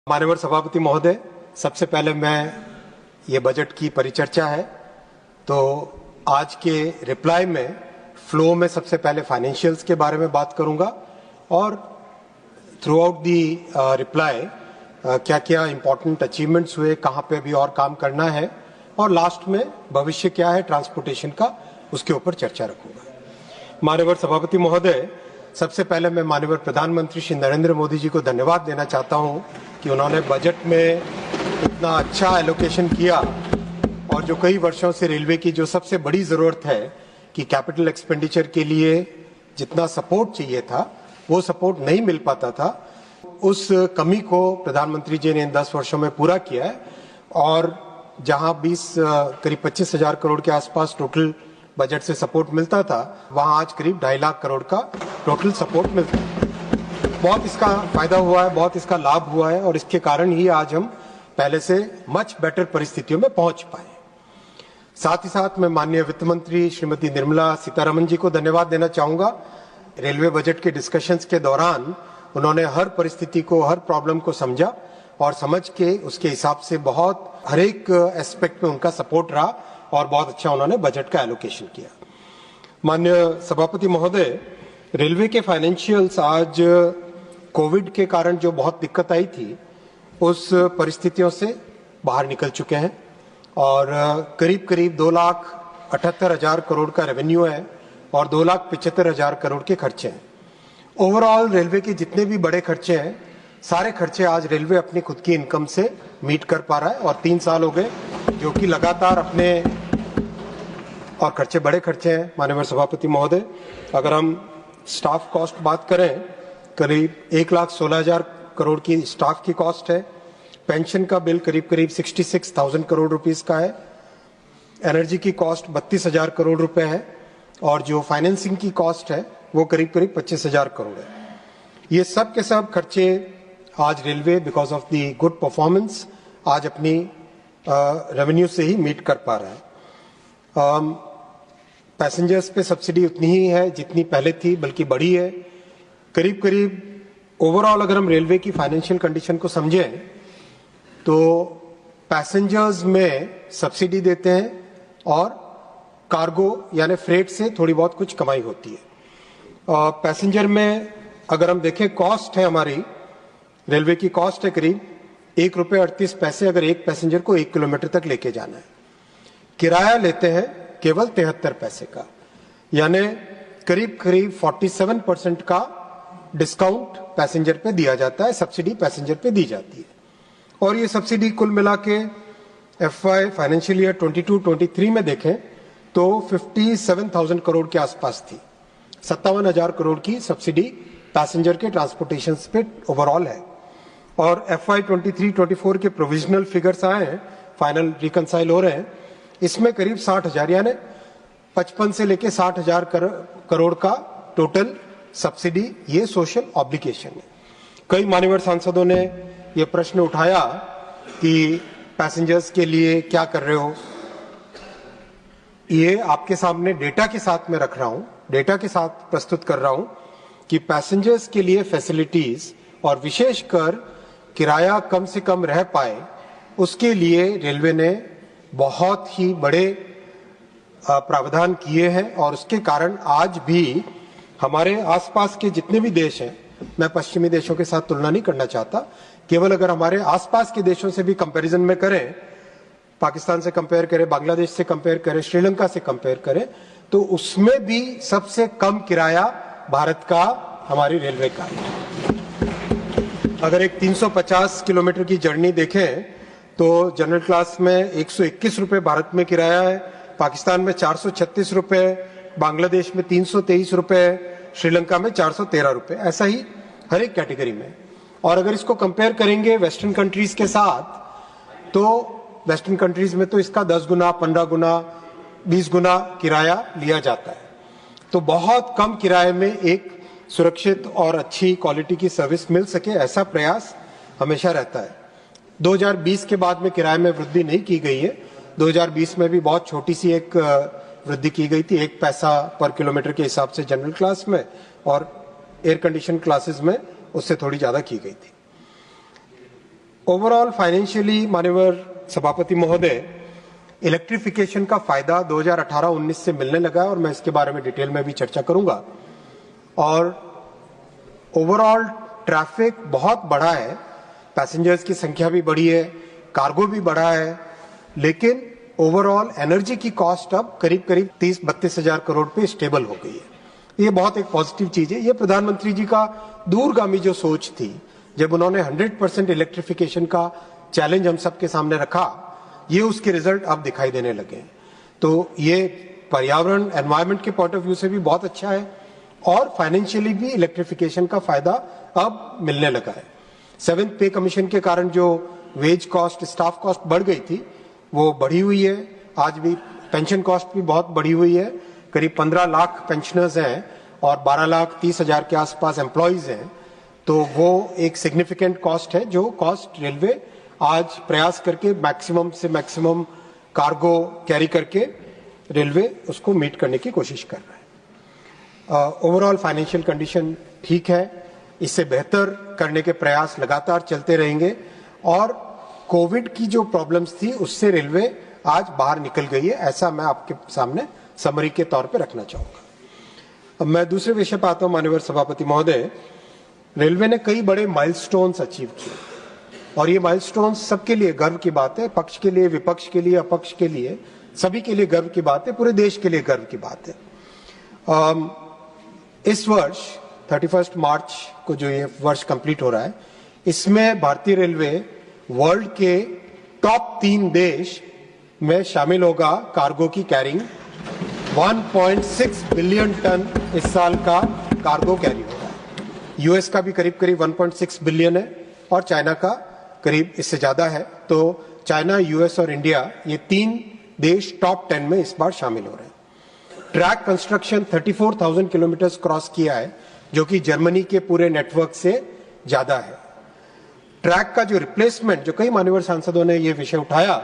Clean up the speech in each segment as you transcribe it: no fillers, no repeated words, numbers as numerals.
माननीय सभापति महोदय, सबसे पहले मैं ये बजट की परिचर्चा है तो आज के रिप्लाई में फ्लो में सबसे पहले फाइनेंशियल्स के बारे में बात करूंगा और थ्रू आउट दी रिप्लाई क्या क्या इंपॉर्टेंट अचीवमेंट्स हुए, कहां पे अभी और काम करना है और लास्ट में भविष्य क्या है ट्रांसपोर्टेशन का, उसके ऊपर चर्चा रखूंगा। माननीय सभापति महोदय, सबसे पहले मैं माननीय प्रधानमंत्री श्री नरेंद्र मोदी जी को धन्यवाद देना चाहता हूं कि उन्होंने बजट में इतना अच्छा एलोकेशन किया और जो कई वर्षों से रेलवे की जो सबसे बड़ी जरूरत है कि कैपिटल एक्सपेंडिचर के लिए जितना सपोर्ट चाहिए था वो सपोर्ट नहीं मिल पाता था, उस कमी को प्रधानमंत्री जी ने इन 10 वर्षों में पूरा किया है और जहां करीब 25,000 करोड़ के आसपास टोटल बजट से सपोर्ट मिलता था, वहां आज करीब 2.5 लाख करोड़ का टोटल सपोर्ट मिलता है। बहुत इसका फायदा हुआ है, बहुत इसका लाभ हुआ है और इसके कारण ही आज हम पहले से मच बेटर परिस्थितियों में पहुंच पाए। साथ ही साथ मैं माननीय वित्त मंत्री श्रीमती निर्मला सीतारमण जी को धन्यवाद देना चाहूंगा। रेलवे बजट के डिस्कशंस के दौरान उन्होंने हर परिस्थिति को, हर प्रॉब्लम को समझा और समझ के उसके हिसाब से बहुत हर एक एस्पेक्ट में उनका सपोर्ट रहा और बहुत अच्छा उन्होंने बजट का एलोकेशन किया। माननीय सभापति महोदय, रेलवे के फाइनेंशियल्स आज कोविड के कारण जो बहुत दिक्कत आई थी उस परिस्थितियों से बाहर निकल चुके हैं और करीब करीब 2,78,000 करोड़ का रेवेन्यू है और 2,75,000 करोड़ के खर्चे हैं। ओवरऑल रेलवे के जितने भी बड़े खर्चे हैं, सारे खर्चे आज रेलवे अपनी खुद की इनकम से मीट कर पा रहा है और 3 साल हो गए जो कि लगातार अपने और खर्चे बड़े खर्चे हैं। माननीय सभापति महोदय, अगर हम स्टाफ कॉस्ट बात करें, करीब 1,16,000 करोड़ की स्टाफ की कॉस्ट है। पेंशन का बिल करीब करीब 66,000 करोड़ रुपीस का है। एनर्जी की कॉस्ट 32,000 करोड़ रुपए है और जो फाइनेंसिंग की कॉस्ट है वो करीब करीब 25,000 करोड़ है। ये सब के सब खर्चे आज railway because of the good performance आज अपनी रेवेन्यू से ही मीट कर पा रहा है। पैसेंजर्स पे सब्सिडी उतनी ही है जितनी पहले थी, बल्कि बढ़ी है। करीब करीब ओवरऑल अगर हम रेलवे की फाइनेंशियल कंडीशन को समझें तो पैसेंजर्स में सब्सिडी देते हैं और कार्गो यानी फ्रेट से थोड़ी बहुत कुछ कमाई होती है। पैसेंजर में अगर हम देखें, कॉस्ट है हमारी रेलवे की कॉस्ट है करीब ₹1.38 अगर एक पैसेंजर को 1 किलोमीटर तक लेके जाना है। किराया लेते हैं केवल 73 पैसे का, यानी करीब करीब 47% का डिस्काउंट पैसेंजर पे दिया जाता है, सब्सिडी पैसेंजर पे दी जाती है। और ये सब्सिडी कुल मिला के FY फाइनेंशियल ईयर 22-23 में देखें तो 57,000 करोड़ के आसपास थी। 57,000 करोड़ की सब्सिडी पैसेंजर के ट्रांसपोर्टेशन पे ओवरऑल है और FY 23-24 के प्रोविजनल फिगर्स आए हैं, फाइनल रिकंसाइल हो रहे हैं। इसमें करीब 60,000 यानी 55 से लेके 60,000 करोड़ का टोटल सब्सिडी ये सोशल ऑब्लिगेशन है। कई माननीय सांसदों ने ये प्रश्न उठाया कि पैसेंजर्स के लिए क्या कर रहे हो। ये आपके सामने डेटा के साथ में रख रहा हूं, डेटा के साथ प्रस्तुत कर रहा हूं कि पैसेंजर्स के लिए फैसिलिटीज और विशेषकर किराया कम से कम रह पाए, उसके लिए रेलवे ने बहुत ही बड़े प्रावधान किए हैं और उसके कारण आज भी हमारे आसपास के जितने भी देश हैं, मैं पश्चिमी देशों के साथ तुलना नहीं करना चाहता, केवल अगर हमारे आसपास के देशों से भी कंपैरिजन में करें, पाकिस्तान से कंपेयर करें, बांग्लादेश से कंपेयर करें, श्रीलंका से कंपेयर करें, तो उसमें भी सबसे कम किराया भारत का हमारी रेलवे का है। अगर एक 350 किलोमीटर की जर्नी देखें तो जनरल क्लास में 121 रुपए भारत में किराया है, पाकिस्तान में 436 रुपए, बांग्लादेश में 323 रुपए, श्रीलंका में 413 रुपए, ऐसा ही हर एक कैटेगरी में। और अगर इसको कंपेयर करेंगे वेस्टर्न कंट्रीज के साथ तो वेस्टर्न कंट्रीज में तो इसका 10 गुना, 15 गुना, 20 गुना किराया लिया जाता है। तो बहुत कम किराए में एक सुरक्षित और अच्छी क्वालिटी की सर्विस मिल सके, ऐसा प्रयास हमेशा रहता है। 2020 के बाद में किराए में वृद्धि नहीं की गई है। 2020 में भी बहुत छोटी सी एक वृद्धि की गई थी, 1 पैसा पर किलोमीटर के हिसाब से जनरल क्लास में और एयर कंडीशन क्लासेस में उससे थोड़ी ज्यादा की गई थी। ओवरऑल फाइनेंशियली माननीय सभापति महोदय, इलेक्ट्रिफिकेशन का फायदा 2018-19 से मिलने लगा है और मैं इसके बारे में डिटेल में भी चर्चा करूंगा। और ओवरऑल ट्रैफिक बहुत बढ़ा है, पैसेंजर्स की संख्या भी बढ़ी है, कार्गो भी बढ़ा है, लेकिन ओवरऑल एनर्जी की कॉस्ट अब करीब करीब 30-32 हजार करोड़ पे स्टेबल हो गई है। ये बहुत एक पॉजिटिव चीज है। ये प्रधानमंत्री जी का दूरगामी जो सोच थी, जब उन्होंने 100% इलेक्ट्रिफिकेशन का चैलेंज हम सबके सामने रखा, ये उसके रिजल्ट अब दिखाई देने लगे। तो ये पर्यावरण एनवायरमेंट के पॉइंट ऑफ व्यू से भी बहुत अच्छा है और फाइनेंशियली भी इलेक्ट्रिफिकेशन का फायदा अब मिलने लगा है। 7th पे कमीशन के कारण जो वेज कॉस्ट, स्टाफ कॉस्ट बढ़ गई थी, वो बढ़ी हुई है। आज भी पेंशन कॉस्ट भी बहुत बढ़ी हुई है। करीब 15 लाख पेंशनर्स हैं और 12,30,000 के आसपास एम्प्लॉइज हैं। तो वो एक सिग्निफिकेंट कॉस्ट है, जो कॉस्ट रेलवे आज प्रयास करके मैक्सिमम से मैक्सिमम कार्गो कैरी करके रेलवे उसको मीट करने की कोशिश कर रहा है। ओवरऑल फाइनेंशियल कंडीशन ठीक है, इससे बेहतर करने के प्रयास लगातार चलते रहेंगे और कोविड की जो प्रॉब्लम्स थी उससे रेलवे आज बाहर निकल गई है, ऐसा मैं आपके सामने समरी के तौर पे रखना चाहूंगा। अब मैं दूसरे विषय पर आता हूं। माननीय सभापति महोदय, रेलवे ने कई बड़े माइलस्टोन्स अचीव किए और ये माइलस्टोन्स सबके लिए गर्व की बात है, पक्ष के लिए, विपक्ष के लिए, अपक्ष के लिए, सभी के लिए गर्व की बात है, पूरे देश के लिए गर्व की बात है। इस वर्ष 31 मार्च को जो ये वर्ष कंप्लीट हो रहा है, इसमें भारतीय रेलवे वर्ल्ड के टॉप 3 देश में शामिल होगा। कार्गो की कैरिंग 1.6 बिलियन टन इस साल का कार्गो कैरी होगा। यूएस का भी करीब करीब 1.6 बिलियन है और चाइना का करीब इससे ज्यादा है। तो चाइना, यूएस और इंडिया, ये 3 देश टॉप 10 में इस बार शामिल हो रहे हैं। ट्रैक कंस्ट्रक्शन 34,000 किलोमीटर क्रॉस किया है, जो कि जर्मनी के पूरे नेटवर्क से ज्यादा है। ट्रैक का जो रिप्लेसमेंट, जो कई मान्यवर सांसदों ने ये विषय उठाया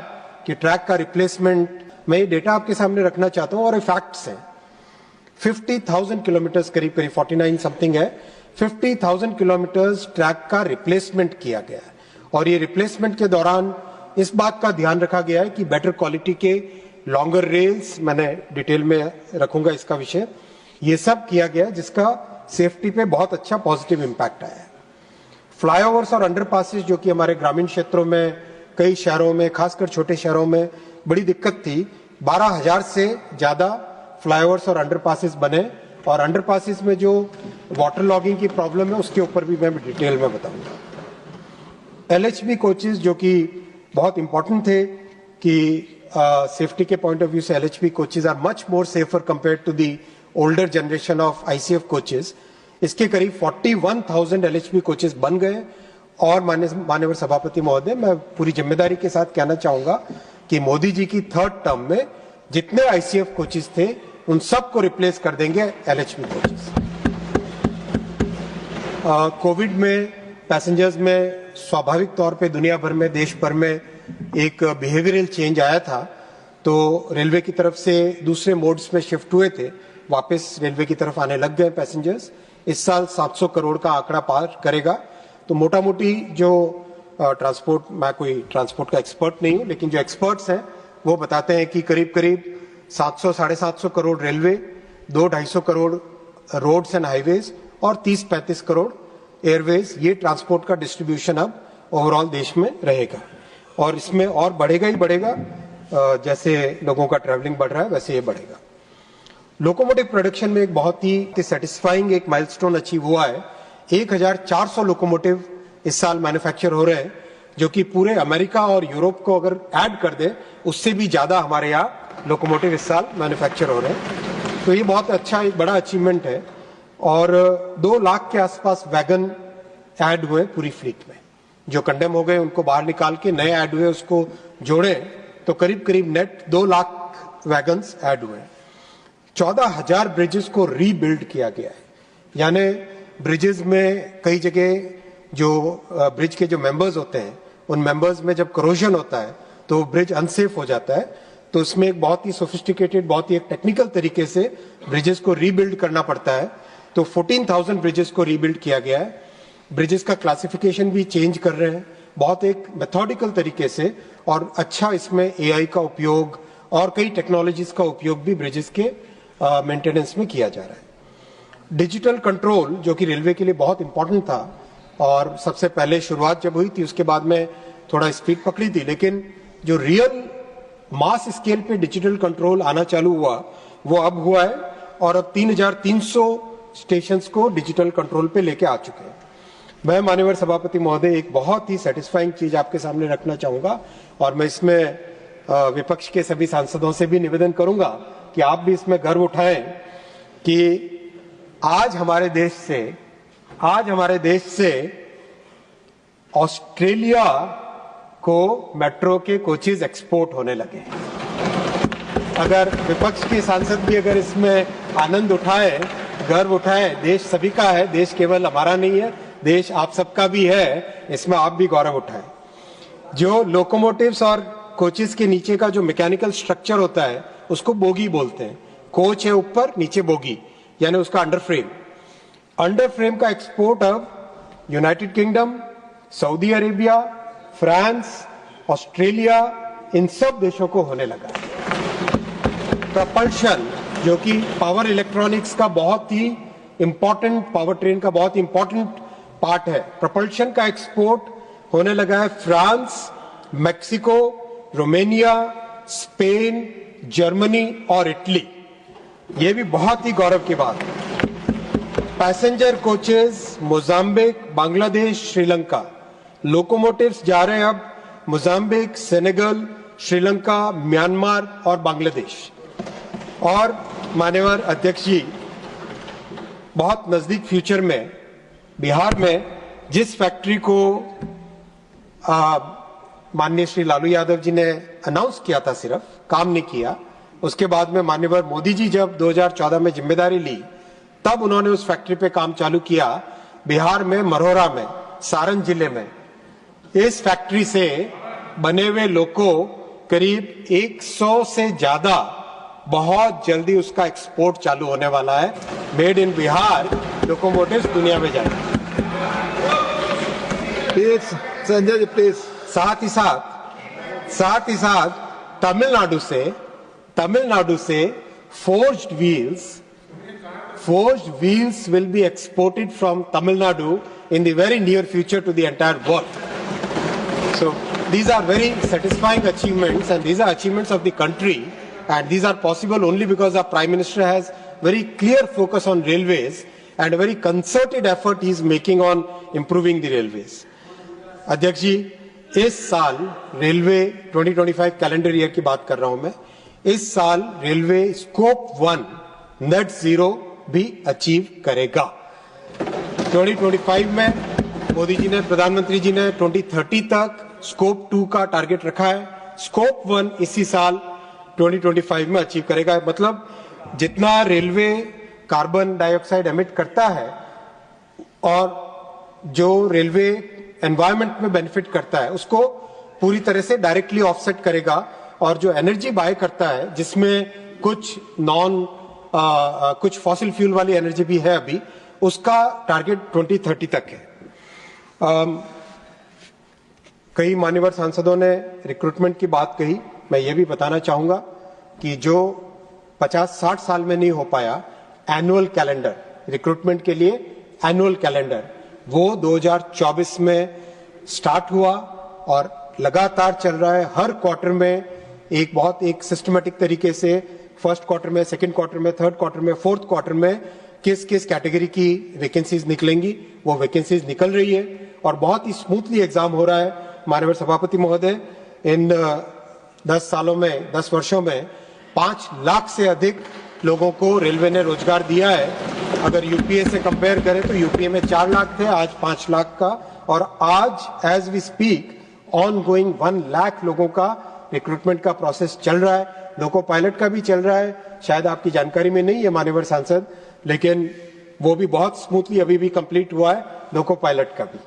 कि ट्रैक का रिप्लेसमेंट, मैं ये डेटा आपके सामने रखना चाहता हूं और फैक्ट्स हैं। 50,000 किलोमीटर, करीब करीब 49 समथिंग है, 50,000 किलोमीटर ट्रैक का रिप्लेसमेंट किया गया है। और ये रिप्लेसमेंट के दौरान इस बात का ध्यान रखा गया है कि बेटर क्वालिटी के लॉन्गर रेल्स, मैंने डिटेल में रखूंगा इसका विषय, ये सब किया गया जिसका सेफ्टी पे बहुत अच्छा पॉजिटिव इंपैक्ट आया है। फ्लाईओवर्स और अंडरपासेस, जो कि हमारे ग्रामीण क्षेत्रों में, कई शहरों में, खासकर छोटे शहरों में बड़ी दिक्कत थी, 12,000 से ज्यादा फ्लाईओवर्स और अंडरपासेस बने और अंडरपासेस में जो वाटर लॉगिंग की प्रॉब्लम है उसके ऊपर भी मैं डिटेल में बताऊंगा। एलएचबी कोचेस, जो कि बहुत इंपॉर्टेंट थे कि सेफ्टी के पॉइंट ऑफ व्यू से LHB coaches are much more safer compare to the older generation of ICF coaches. इसके करीब 41,000 एलएचबी कोचेस बन गए और माननीय सभापति महोदय, मैं पूरी जिम्मेदारी के साथ कहना चाहूंगा कि मोदी जी की 3rd टर्म में जितने आईसीएफ कोचेस थे उन सबको रिप्लेस कर देंगे एलएचबी कोचेस। कोविड में पैसेंजर्स में स्वाभाविक तौर पे दुनिया भर में, देश भर में एक बिहेवियरल चेंज आया था, तो रेलवे की तरफ से दूसरे मोड्स में शिफ्ट हुए थे, वापस रेलवे की तरफ आने लग गए पैसेंजर्स। इस साल 700 करोड़ का आंकड़ा पार करेगा। तो मोटा मोटी जो ट्रांसपोर्ट, मैं कोई ट्रांसपोर्ट का एक्सपर्ट नहीं हूं, लेकिन जो एक्सपर्ट्स हैं वो बताते हैं कि करीब करीब 700-750 crore railway, 200-250 crore roads and highways और 30-35 करोड़ एयरवेज, ये ट्रांसपोर्ट का डिस्ट्रीब्यूशन अब ओवरऑल देश में रहेगा और इसमें और बढ़ेगा ही बढ़ेगा। जैसे लोगों का ट्रैवलिंग बढ़ रहा है वैसे ये बढ़ेगा। लोकोमोटिव प्रोडक्शन में एक बहुत ही सेटिस्फाइंग एक माइलस्टोन अचीव हुआ है। 1,400 लोकोमोटिव इस साल मैन्युफैक्चर हो रहे हैं, जो कि पूरे अमेरिका और यूरोप को अगर ऐड कर दे उससे भी ज्यादा हमारे यहाँ लोकोमोटिव इस साल मैन्युफैक्चर हो रहे हैं। तो ये बहुत अच्छा, एक बड़ा अचीवमेंट है। और 2 लाख के आसपास वैगन ऐड हुए पूरी फ्लीट में, जो कंडेम हो गए उनको बाहर निकाल के नए ऐड हुए, उसको जोड़े तो करीब करीब नेट 2 लाख वैगन्स ऐड हुए। 14,000 ब्रिजेस को रीबिल्ड किया गया है, यानी ब्रिजेस में कई जगह जो ब्रिज के जो मेंबर्स होते हैं, उन मेंबर्स में जब करोजन होता है तो ब्रिज अनसेफ हो जाता है। तो उसमें एक बहुत ही सोफिस्टिकेटेड, बहुत ही एक टेक्निकल तरीके से ब्रिजेस को रीबिल्ड करना पड़ता है। तो 14,000 ब्रिजेस को रीबिल्ड किया गया है। ब्रिजेस का क्लासिफिकेशन भी चेंज कर रहे हैं, बहुत एक मेथोडिकल तरीके से और अच्छा इसमें एआई का उपयोग और कई टेक्नोलॉजीज का उपयोग भी ब्रिजेस के मेंटेनेंस में किया जा रहा है। डिजिटल कंट्रोल जो कि रेलवे के लिए बहुत इंपॉर्टेंट था और सबसे पहले शुरुआत जब हुई थी उसके बाद में थोड़ा स्पीड पकड़ी थी, लेकिन जो रियल मास स्केल पे डिजिटल कंट्रोल आना चालू हुआ वो अब हुआ है और अब 3,300 स्टेशंस को डिजिटल कंट्रोल पे लेके आ चुके हैं। मैं माननीय सभापति महोदय एक बहुत ही सेटिस्फाइंग चीज आपके सामने रखना चाहूंगा और मैं इसमें विपक्ष के सभी सांसदों से भी निवेदन करूंगा कि आप भी इसमें गर्व उठाएं कि आज हमारे देश से ऑस्ट्रेलिया को मेट्रो के कोचेज एक्सपोर्ट होने लगे। अगर विपक्ष के सांसद भी अगर इसमें आनंद उठाए, गर्व उठाए, देश सभी का है, देश केवल हमारा नहीं है, देश आप सबका भी है, इसमें आप भी गौरव उठाएं। जो लोकोमोटिव्स और कोचेस के नीचे का जो मैकेनिकल स्ट्रक्चर होता है उसको बोगी बोलते हैं। कोच है ऊपर, नीचे बोगी, यानी उसका अंडर फ्रेम का एक्सपोर्ट अब United Kingdom, Saudi Arabia, France, Australia, इन सब देशों को होने लगा। प्रपल्शन जो कि पावर इलेक्ट्रॉनिक्स का बहुत ही इंपॉर्टेंट, पावर ट्रेन का बहुत इंपॉर्टेंट पार्ट है, प्रपल्शन का एक्सपोर्ट होने लगा है France, Mexico, Romania, Spain, Germany और इटली। ये भी बहुत ही गौरव की बात है। Passenger coaches Mozambique, Bangladesh, Sri Lanka, locomotives जा रहे हैं अब मोजाम्बिक, सेनेगल, श्रीलंका, म्यांमार और बांग्लादेश। और माननीय अध्यक्ष जी, बहुत नजदीक फ्यूचर में बिहार में जिस फैक्ट्री को माननीय श्री लालू यादव जी ने अनाउंस किया था, सिर्फ काम नहीं किया, उसके बाद में माननीय मोदी जी जब 2014 में जिम्मेदारी ली तब उन्होंने उस फैक्ट्री पे काम चालू किया बिहार में, मरोरा में, सारण जिले में। इस फैक्ट्री से बने हुए लोको करीब 100 से ज्यादा बहुत जल्दी उसका एक्सपोर्ट चालू होने वाला है। मेड इन बिहार लोकोमोटिव्स दुनिया में जाएंगे। Please Sanjay ji, please. साथ ही साथ तमिलनाडु से forged wheels will be exported from Tamil Nadu in the very near future to the entire world. So these are very satisfying achievements, and these are achievements of the country, and these are possible only because our Prime Minister has very clear focus on railways and a very concerted effort he is making on improving the railways. अध्यक्ष जी, इस साल railway 2025 calendar year की बात कर रहा हूं मैं, इस साल रेलवे स्कोप 1 नेट जीरो भी अचीव करेगा। 2025 में मोदी जी ने, प्रधानमंत्री जी ने 2030 तक स्कोप 2 का टारगेट रखा है। स्कोप 1 इसी साल 2025 में अचीव करेगा। मतलब जितना रेलवे कार्बन डाइऑक्साइड एमिट करता है और जो रेलवे एनवायरनमेंट में बेनिफिट करता है उसको पूरी तरह से डायरेक्टली ऑफसेट करेगा, और जो एनर्जी बाय करता है जिसमें कुछ कुछ फॉसिल फ्यूल वाली एनर्जी भी है अभी, उसका टारगेट 2030 तक है। कई मान्यवर सांसदों ने रिक्रूटमेंट की बात कही। मैं ये भी बताना चाहूंगा कि जो 50-60 साल में नहीं हो पाया एनुअल कैलेंडर, रिक्रूटमेंट के लिए एनुअल कैलेंडर, वो 2024 में स्टार्ट हुआ और लगातार चल रहा है। हर क्वार्टर में एक सिस्टमेटिक तरीके से, फर्स्ट क्वार्टर में, सेकंड क्वार्टर में, थर्ड क्वार्टर में, फोर्थ क्वार्टर में किस किस कैटेगरी की वैकेंसीज निकलेंगी, वो वैकेंसीज निकल रही है और बहुत ही स्मूथली एग्जाम हो रहा है। माननीय सभापति महोदय, इन 10 वर्षों में 5 लाख से अधिक लोगों को रेलवे ने रोजगार दिया है। अगर यूपीए से कंपेयर करें तो यूपीए में 4 लाख थे, आज 5 लाख का, और आज as we speak ongoing 1 lakh लोगों का रिक्रूटमेंट का प्रोसेस चल रहा है। लोको पायलट का भी चल रहा है, शायद आपकी जानकारी में नहीं है माननीय सांसद, लेकिन वो भी बहुत स्मूथली अभी भी कंप्लीट हुआ है, लोको पायलट का भी।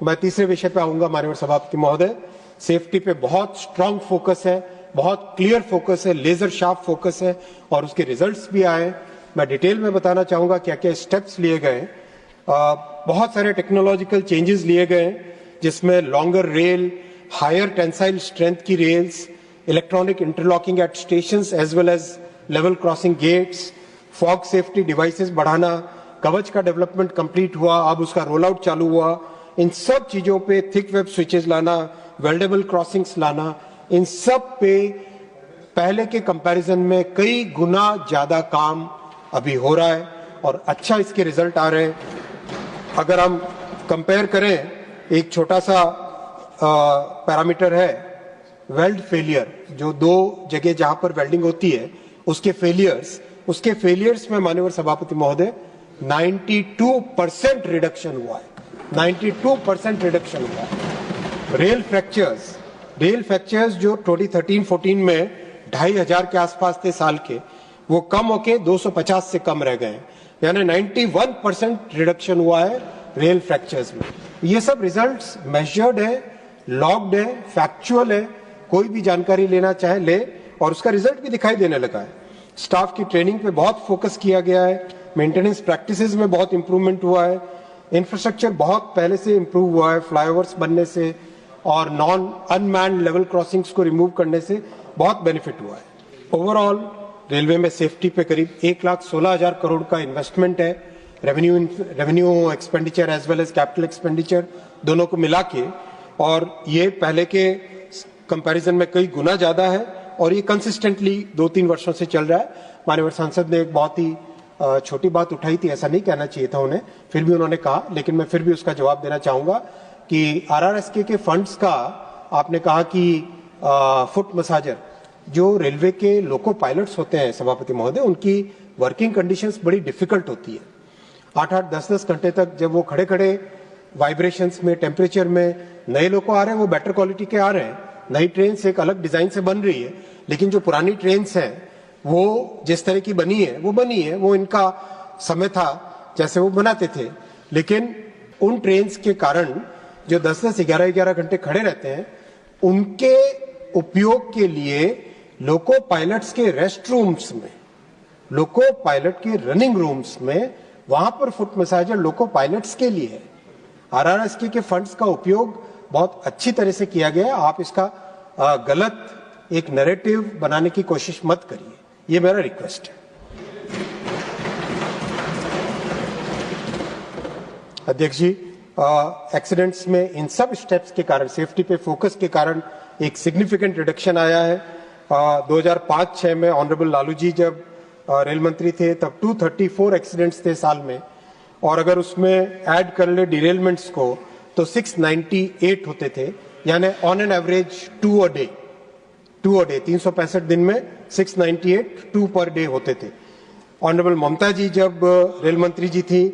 मैं तीसरे विषय पे आऊंगा माननीय सभापति महोदय। सेफ्टी पे बहुत स्ट्रांग फोकस है, बहुत क्लियर फोकस है, लेजर शार्प फोकस है और उसके रिजल्ट्स भी आए। मैं डिटेल में बताना चाहूंगा क्या क्या स्टेप्स लिए गए। बहुत सारे टेक्नोलॉजिकल चेंजेस लिए गए जिसमें longer rail, higher tensile strength की rails, electronic interlocking at stations as well as level crossing gates, fog safety devices बढ़ाना, कवच का डेवलपमेंट कंप्लीट हुआ, अब उसका रोल आउट चालू हुआ। इन सब चीजों पे थिक वेब स्विचेस लाना, वेल्डेबल क्रॉसिंग्स लाना, इन सब पे पहले के कंपैरिजन में कई गुना ज्यादा काम अभी हो रहा है और अच्छा इसके रिजल्ट आ रहे हैं। अगर हम कंपेयर करें, एक छोटा सा पैरामीटर है वेल्ड फेलियर, जो दो जगह जहां पर वेल्डिंग होती है उसके फेलियर्स में माननीय सभापति महोदय 92% रिडक्शन हुआ है, 92% रिडक्शन हुआ है। रेल फ्रैक्चर्स जो 2013-14 में 2500 के आसपास थे साल के, वो कम होके 250 से कम रह गए हैं, यानी 91% रिडक्शन हुआ है रेल फ्रैक्चर्स में। ये सब रिजल्ट्स मेजर्ड है, लॉग्ड है, फैक्चुअल है, कोई भी जानकारी लेना चाहे ले, और उसका रिजल्ट भी दिखाई देने लगा है। स्टाफ की ट्रेनिंग पे बहुत फोकस किया गया है, मेंटेनेंस प्रैक्टिसेस में बहुत इंप्रूवमेंट हुआ है, इंफ्रास्ट्रक्चर बहुत पहले से इंप्रूव हुआ है, फ्लाईओवर्स बनने से और नॉन अनमैन्ड लेवल क्रॉसिंग्स को रिमूव करने से बहुत बेनिफिट हुआ है। ओवरऑल रेलवे में सेफ्टी पे करीब 1,16,000 करोड़ का इन्वेस्टमेंट है, revenue expenditure as well as capital expenditure दोनों को मिला के, और ये पहले के कंपैरिजन में कई गुना ज्यादा है और ये कंसिस्टेंटली 2-3 वर्षों से चल रहा है। माननीय सांसद ने एक बहुत ही छोटी बात उठाई थी, ऐसा नहीं कहना चाहिए था उन्हें, फिर भी उन्होंने कहा, लेकिन मैं फिर भी उसका जवाब देना चाहूंगा कि आरआरएसके के फंड्स का आपने कहा कि फुट मसाजर जो रेलवे के लोको पायलट्स होते हैं सभापति महोदय, उनकी वर्किंग कंडीशंस बड़ी डिफिकल्ट होती है। 8-8, 10-10 घंटे तक जब वो खड़े खड़े वाइब्रेशंस में, टेम्परेचर में, नए लोग आ रहे हैं, वो बेटर क्वालिटी के आ रहे हैं, नई ट्रेन से एक अलग डिजाइन से बन रही है, लेकिन जो पुरानी ट्रेन है वो जिस तरह की बनी है, वो इनका समय था जैसे वो बनाते थे, लेकिन उन ट्रेन के कारण जो 10-10, 11-11 घंटे खड़े रहते हैं, उनके उपयोग के लिए लोको पायलट्स के रेस्ट रूम्स में, लोको पायलट के रनिंग रूम्स में, वहां पर फुट मसाजर लोको पायलट्स के लिए है। आरआरएसके के फंड्स का उपयोग बहुत अच्छी तरह से किया गया। आप इसका गलत एक नैरेटिव बनाने की कोशिश मत करिए, ये मेरा रिक्वेस्ट है। अध्यक्ष जी, एक्सीडेंट्स में इन सब स्टेप्स के कारण, सेफ्टी पे फोकस के कारण एक सिग्निफिकेंट रिडक्शन आया है। 2005-6 में ऑनरेबल लालू जी जब रेल मंत्री थे तब 234 एक्सीडेंट्स थे साल में, और अगर उसमें ऐड कर ले डिरेलमेंट्स को तो 698 होते थे, यानी on an average 2 a day 365 दिन में 698 2 पर डे होते थे। ऑनरेबल ममता जी जब रेल मंत्री जी थी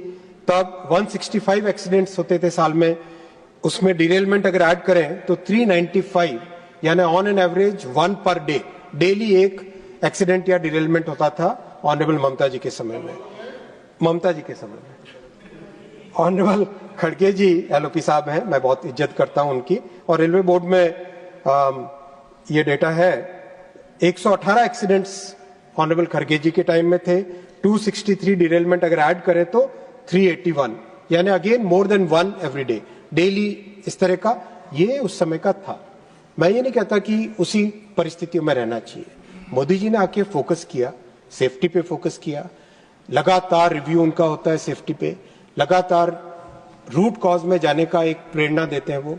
तब 165 एक्सीडेंट्स होते थे साल में, उसमें डिरेलमेंट अगर ऐड करें तो 395, यानी on an average 1 per day, daily एक एक्सीडेंट या डिरेलमेंट होता था ऑनरेबल ममता जी के समय में। ऑनरेबल खड़गे जी एलओपी साहब हैं, मैं बहुत इज्जत करता हूं उनकी, और रेलवे बोर्ड में ये डेटा है 118 एक्सीडेंट्स ऑनरेबल खड़गे जी के टाइम में थे, 263 डिरेलमेंट अगर ऐड करें तो 381, यानी again more than 1 every day, daily इस तरह का ये उस समय का था। मैं ये नहीं कहता कि उसी परिस्थितियों में रहना चाहिए। मोदी जी ने आके फोकस किया, सेफ्टी पे फोकस किया, लगातार रिव्यू उनका होता है सेफ्टी पे, लगातार रूट कॉज में जाने का एक प्रेरणा देते हैं वो,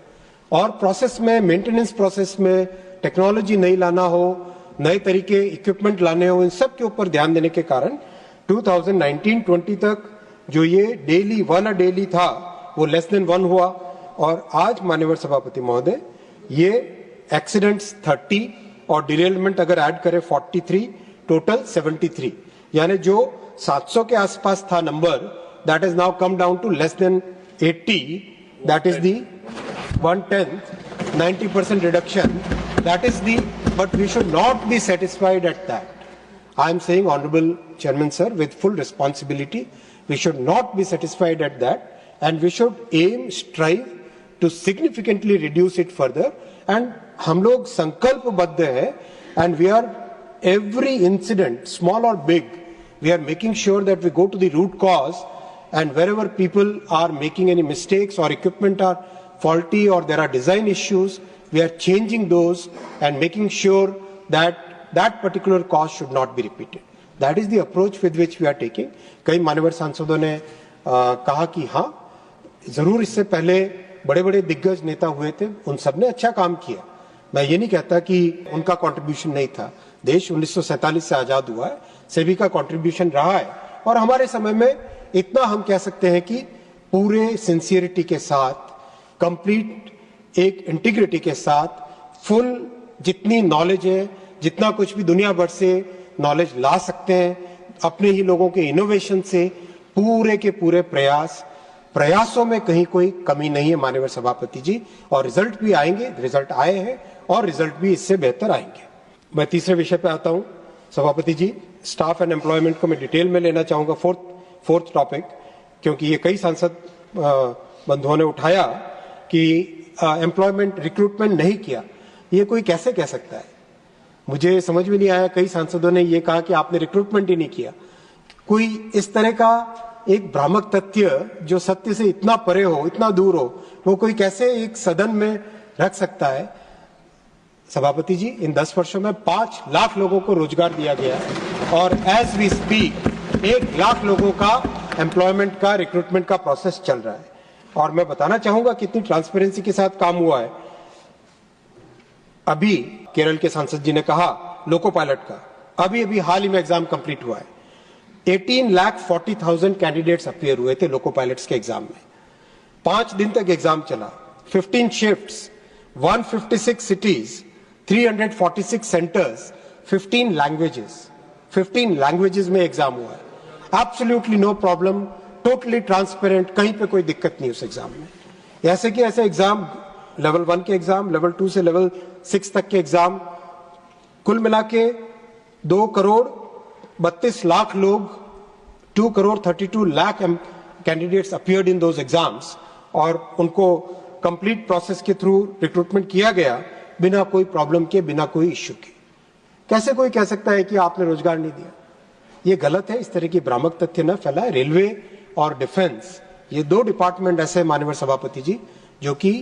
और प्रोसेस में, मेंटेनेंस प्रोसेस में टेक्नोलॉजी नहीं लाना हो, नए तरीके इक्विपमेंट लाने हो, इन सब के ऊपर ध्यान देने के कारण 2019-20 तक जो ये डेली 1 अ डेली था वो लेस देन 1 हुआ, और आज माननीय सभापति महोदय ये एक्सीडेंट्स 30 और डिरेलमेंट अगर ऐड करें 43, टोटल 73, यानी जो 700 के आसपास था number, that is now come down to less than 80, that is the 1/10, 90% reduction, that is the, but we should not be satisfied at that. I am saying, Honorable Chairman Sir, with full responsibility, we should not be satisfied at that, and we should aim, strive to significantly reduce it further. And हम लोग संकल्पबद्ध हैं, and we are every incident, small or big, we are making sure that we go to the root cause and wherever people are making any mistakes or equipment are faulty or there are design issues, we are changing those and making sure that that particular cost should not be repeated. That is the approach with which we are taking. कई मान्यवर सांसदों ने कहा कि हाँ, जरूर इससे पहले बड़े बड़े दिग्गज नेता हुए थे, उन सब ने अच्छा काम किया। मैं ये नहीं कहता कि उनका कंट्रीब्यूशन नहीं था। देश 1947 से आजाद हुआ है, सभी का कंट्रीब्यूशन रहा है, और हमारे समय में इतना हम कह सकते हैं कि पूरे सिंसियरिटी के साथ, कंप्लीट एक इंटीग्रिटी के साथ, फुल जितनी नॉलेज है, जितना कुछ भी दुनिया भर से नॉलेज ला सकते हैं, अपने ही लोगों के इनोवेशन से पूरे के पूरे प्रयासों में कहीं कोई कमी नहीं है माननीय सभापति जी, और रिजल्ट भी आएंगे, रिजल्ट आए हैं और रिजल्ट भी इससे बेहतर आएंगे। मैं तीसरे विषय पे आता हूं सभापति जी। स्टाफ एंड एम्प्लॉयमेंट को मैं डिटेल में लेना चाहूंगा, फोर्थ टॉपिक, क्योंकि ये कई सांसद बंधुओं ने उठाया कि एम्प्लॉयमेंट रिक्रूटमेंट नहीं किया। ये कोई कैसे कह सकता है? मुझे समझ में नहीं आया। कई सांसदों ने ये कहा कि आपने रिक्रूटमेंट ही नहीं किया। कोई इस तरह का एक भ्रामक तथ्य जो सत्य से इतना परे हो, इतना दूर हो, वो कोई कैसे एक सदन में रख सकता है? सभापति जी, इन 10 वर्षों में 5 लाख लोगों को रोजगार दिया गया है और एज वी स्पीक 1 लाख लोगों का एम्प्लॉयमेंट का, रिक्रूटमेंट का प्रोसेस चल रहा है। और मैं बताना चाहूंगा कितनी ट्रांसपेरेंसी के साथ काम हुआ है। अभी केरल के सांसद जी ने कहा लोको पायलट का, अभी हाल ही में एग्जाम कंप्लीट हुआ है। 18,40,000 कैंडिडेट्स अपीयर हुए थे लोको पायलट्स के एग्जाम में। 5 दिन तक एग्जाम चला, 15 शिफ्ट्स, 156 सिटीज, 346 सेंटर्स, 15 लैंग्वेजेस में एग्जाम हुआ है। Absolutely no problem, totally transparent, कहीं पे कोई दिक्कत नहीं उस एग्जाम में। ऐसे कि ऐसे एग्जाम, लेवल 1 के एग्जाम, लेवल 2 से लेवल 6 तक के एग्जाम, कुल मिला के 2 करोड़ 32 लाख लोग, 2 crore 32 lakh candidates appeared in those exams, और उनको कंप्लीट प्रोसेस के थ्रू रिक्रूटमेंट किया गया बिना कोई प्रॉब्लम के, बिना कोई इश्यू के। कैसे कोई कह सकता है कि आपने रोजगार नहीं दिया? ये गलत है। इस तरह की भ्रामक तथ्य न फैलाए। रेलवे और डिफेंस, ये 2 डिपार्टमेंट ऐसे माननीय सभापति जी जो कि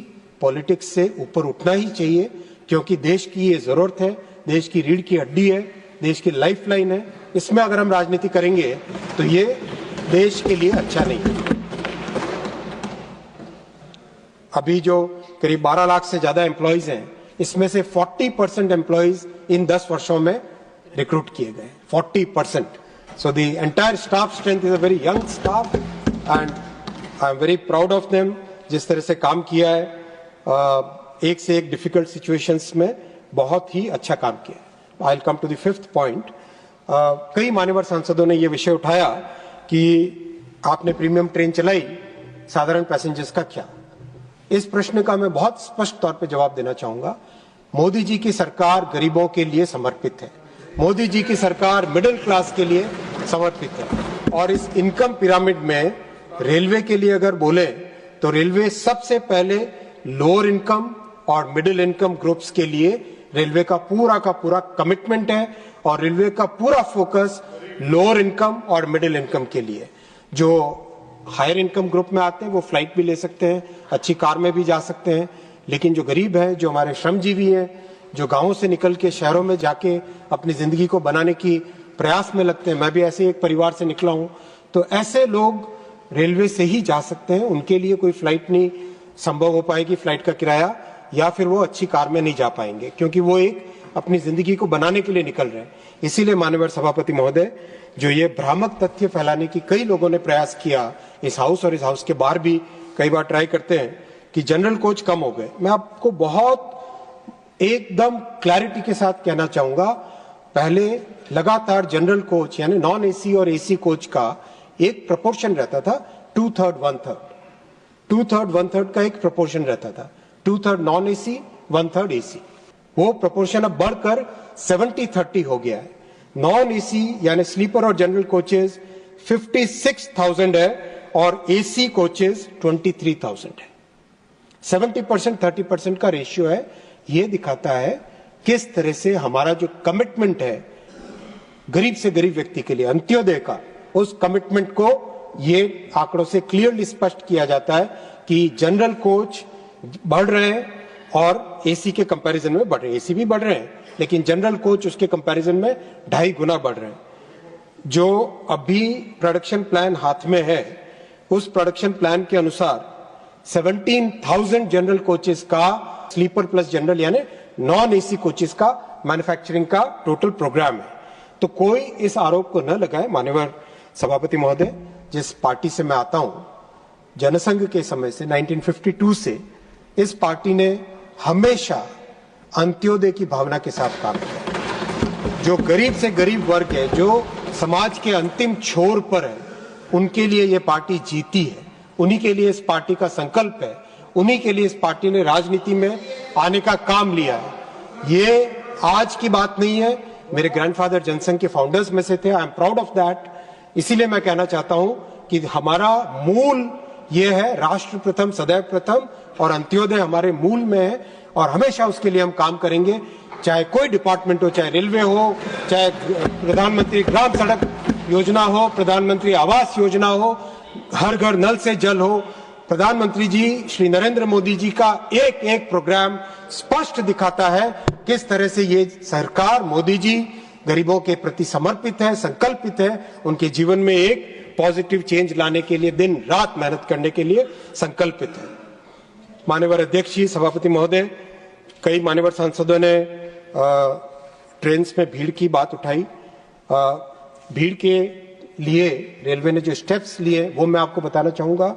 पॉलिटिक्स से ऊपर उठना ही चाहिए, क्योंकि देश की ये जरूरत है, देश की रीढ़ की हड्डी है, देश की लाइफलाइन है। इसमें अगर हम राजनीति करेंगे तो ये देश के लिए अच्छा नहीं है। अभी जो करीब 12 लाख से ज्यादा एम्प्लॉइज हैं, इसमें से 40% एम्प्लॉइज इन 10 वर्षों में रिक्रूट किए गए। 40%। So the entire staff strength is a very young staff and I am very proud of them. जिस तरह से काम किया है, एक से एक डिफिकल्ट सिचुएशंस में बहुत ही अच्छा काम किया। I will come to the 5th point. कई मान्यवर सांसदों ने यह विषय उठाया कि आपने प्रीमियम ट्रेन चलाई, साधारण पैसेंजर्स का क्या? इस प्रश्न का मैं बहुत स्पष्ट तौर पे जवाब देना चाहूंगा। मोदी जी की सरकार गरीबों के लिए समर्पित है। मोदी जी की सरकार मिडिल क्लास के लिए समर्पित है। और इस इनकम पिरामिड में रेलवे के लिए अगर बोले तो रेलवे सबसे पहले लोअर इनकम और मिडिल इनकम ग्रुप्स के लिए रेलवे का पूरा कमिटमेंट है, और रेलवे का पूरा फोकस लोअर इनकम और मिडिल इनकम के लिए। जो हायर इनकम ग्रुप में आते हैं वो फ्लाइट भी ले सकते हैं, अच्छी कार में भी जा सकते हैं, लेकिन जो गरीब है, जो हमारे श्रमजीवी हैं, जो गांवों से निकल के शहरों में जाके अपनी जिंदगी को बनाने की प्रयास में लगते हैं, मैं भी ऐसे एक परिवार से निकला हूं, तो ऐसे लोग रेलवे से ही जा सकते हैं। उनके लिए कोई फ्लाइट नहीं संभव हो पाएगी, फ्लाइट का किराया, या फिर वो अच्छी कार में नहीं जा पाएंगे, क्योंकि वो एक अपनी जिंदगी को बनाने के लिए निकल रहे हैं। इसीलिए माननीय सभापति महोदय, जो ये भ्रामक तथ्य फैलाने की कई लोगों ने प्रयास किया, इस हाउस और इस हाउस के बाहर भी कई बार ट्राई करते हैं कि जनरल कोच कम हो गए। मैं आपको बहुत एकदम क्लैरिटी के साथ कहना चाहूंगा, पहले लगातार जनरल कोच यानी नॉन एसी और एसी कोच का एक प्रोपोर्शन रहता था, 2/3 1/3, 2/3 1/3 का एक प्रोपोर्शन रहता था। 2/3 नॉन एसी, 1/3 एसी। वो प्रोपोर्शन अब बढ़कर 70-30 हो गया है। नॉन एसी यानी स्लीपर और जनरल कोचेस 56,000 है और एसी कोचेस 23,000 है। 70% 30% का रेशियो है। ये दिखाता है किस तरह से हमारा जो कमिटमेंट है गरीब से गरीब व्यक्ति के लिए, अंत्योदय का, उस कमिटमेंट को ये आंकड़ों से क्लियरली स्पष्ट किया जाता है कि जनरल कोच बढ़ रहे हैं और एसी के कंपैरिजन में बढ़ रहे हैं। एसी भी बढ़ रहे हैं, लेकिन जनरल कोच उसके कंपैरिजन में 2.5 गुना बढ़ रहे हैं। जो अभी प्रोडक्शन प्लान हाथ में है, उस प्रोडक्शन प्लान के अनुसार 17,000 जनरल कोचेस का, स्लीपर प्लस जनरल यानी नॉन एसी कोचेस का मैन्युफैक्चरिंग का टोटल प्रोग्राम है। तो कोई इस आरोप को न लगाए। माननीय सभापति महोदय, जिस पार्टी से मैं आता हूं, जनसंघ के समय से 1952 से इस पार्टी ने हमेशा अंत्योदय की भावना के साथ काम किया। जो गरीब से गरीब वर्ग है, जो समाज के अंतिम छोर पर है, उनके लिए ये पार्टी जीती है। उन्हीं के लिए इस पार्टी का संकल्प है, उन्हीं के लिए इस पार्टी ने राजनीति में आने का काम लिया है। ये आज की बात नहीं है, मेरे ग्रैंडफादर जनसंघ के फाउंडर्स में से थे। I am proud of that. इसीलिए मैं कहना चाहता हूं कि हमारा मूल ये है, राष्ट्र प्रथम सदैव प्रथम, और अंत्योदय हमारे मूल में है और हमेशा उसके लिए हम काम करेंगे। चाहे कोई डिपार्टमेंट हो, चाहे रेलवे हो, चाहे प्रधानमंत्री ग्राम सड़क योजना हो, प्रधानमंत्री आवास योजना हो, हर घर नल से जल हो, प्रधानमंत्री जी श्री नरेंद्र मोदी जी का एक एक प्रोग्राम स्पष्ट दिखाता है किस तरह से ये सरकार, मोदी जी गरीबों के प्रति समर्पित है, संकल्पित है, उनके जीवन में एक पॉजिटिव चेंज लाने के लिए दिन रात मेहनत करने के लिए संकल्पित है। माननीय अध्यक्ष जी, सभापति महोदय, कई मान्यवर सांसदों ने ट्रेन में भीड़ की बात उठाई। भीड़ के लिए रेलवे ने जो स्टेप्स लिए वो मैं आपको बताना चाहूंगा।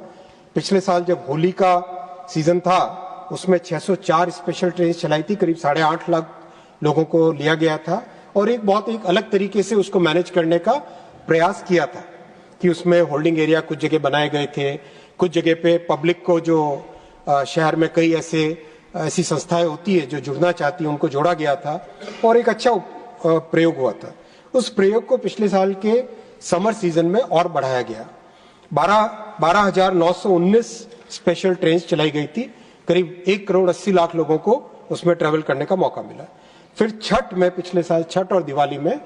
पिछले साल जब होली का सीजन था, उसमें 604 स्पेशल ट्रेन चलाई थी, करीब 8.5 लाख लोगों को लिया गया था और एक अलग तरीके से उसको मैनेज करने का प्रयास किया था कि उसमें होल्डिंग एरिया कुछ जगह बनाए गए थे, कुछ जगह पे पब्लिक को, जो शहर में कई ऐसी संस्थाएं होती है जो जुड़ना चाहती है, उनको जोड़ा गया था और एक अच्छा प्रयोग हुआ था। उस प्रयोग को पिछले साल के समर सीजन में और बढ़ाया गया। 12,919 स्पेशल ट्रेन चलाई गई थी, करीब 1,80,00,000 लोगों को उसमें ट्रेवल करने का मौका मिला। फिर छठ में, पिछले साल छठ और दिवाली में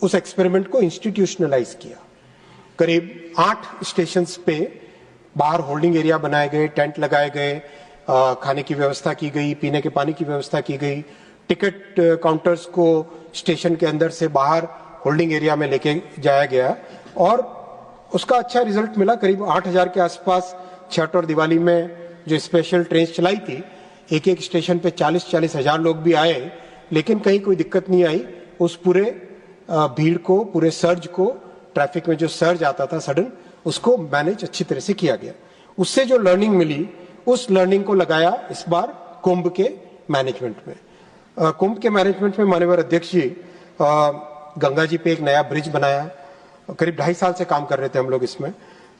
उस एक्सपेरिमेंट को इंस्टीट्यूशनलाइज किया। करीब 8 स्टेशन पे बाहर होल्डिंग एरिया बनाए गए, टेंट लगाए गए, खाने की व्यवस्था की गई, पीने के पानी की व्यवस्था की गई, टिकट काउंटर्स को स्टेशन के अंदर से बाहर होल्डिंग एरिया में लेके जाया गया और उसका अच्छा रिजल्ट मिला। करीब 8,000 के आसपास छठ और दिवाली में जो स्पेशल ट्रेन चलाई थी, एक एक स्टेशन पे 40-40 हजार लोग भी आए, लेकिन कहीं कोई दिक्कत नहीं आई। उस पूरे भीड़ को, पूरे सर्ज को, ट्रैफिक में जो सर्ज आता था सडन, उसको मैनेज अच्छी तरह से किया गया। उससे जो लर्निंग मिली, उस लर्निंग को लगाया इस बार कुंभ के मैनेजमेंट में। कुंभ के मैनेजमेंट में माननीय अध्यक्ष जी, गंगा जी पे एक नया ब्रिज बनाया, करीब 2.5 साल से काम कर रहे थे हम लोग इसमें।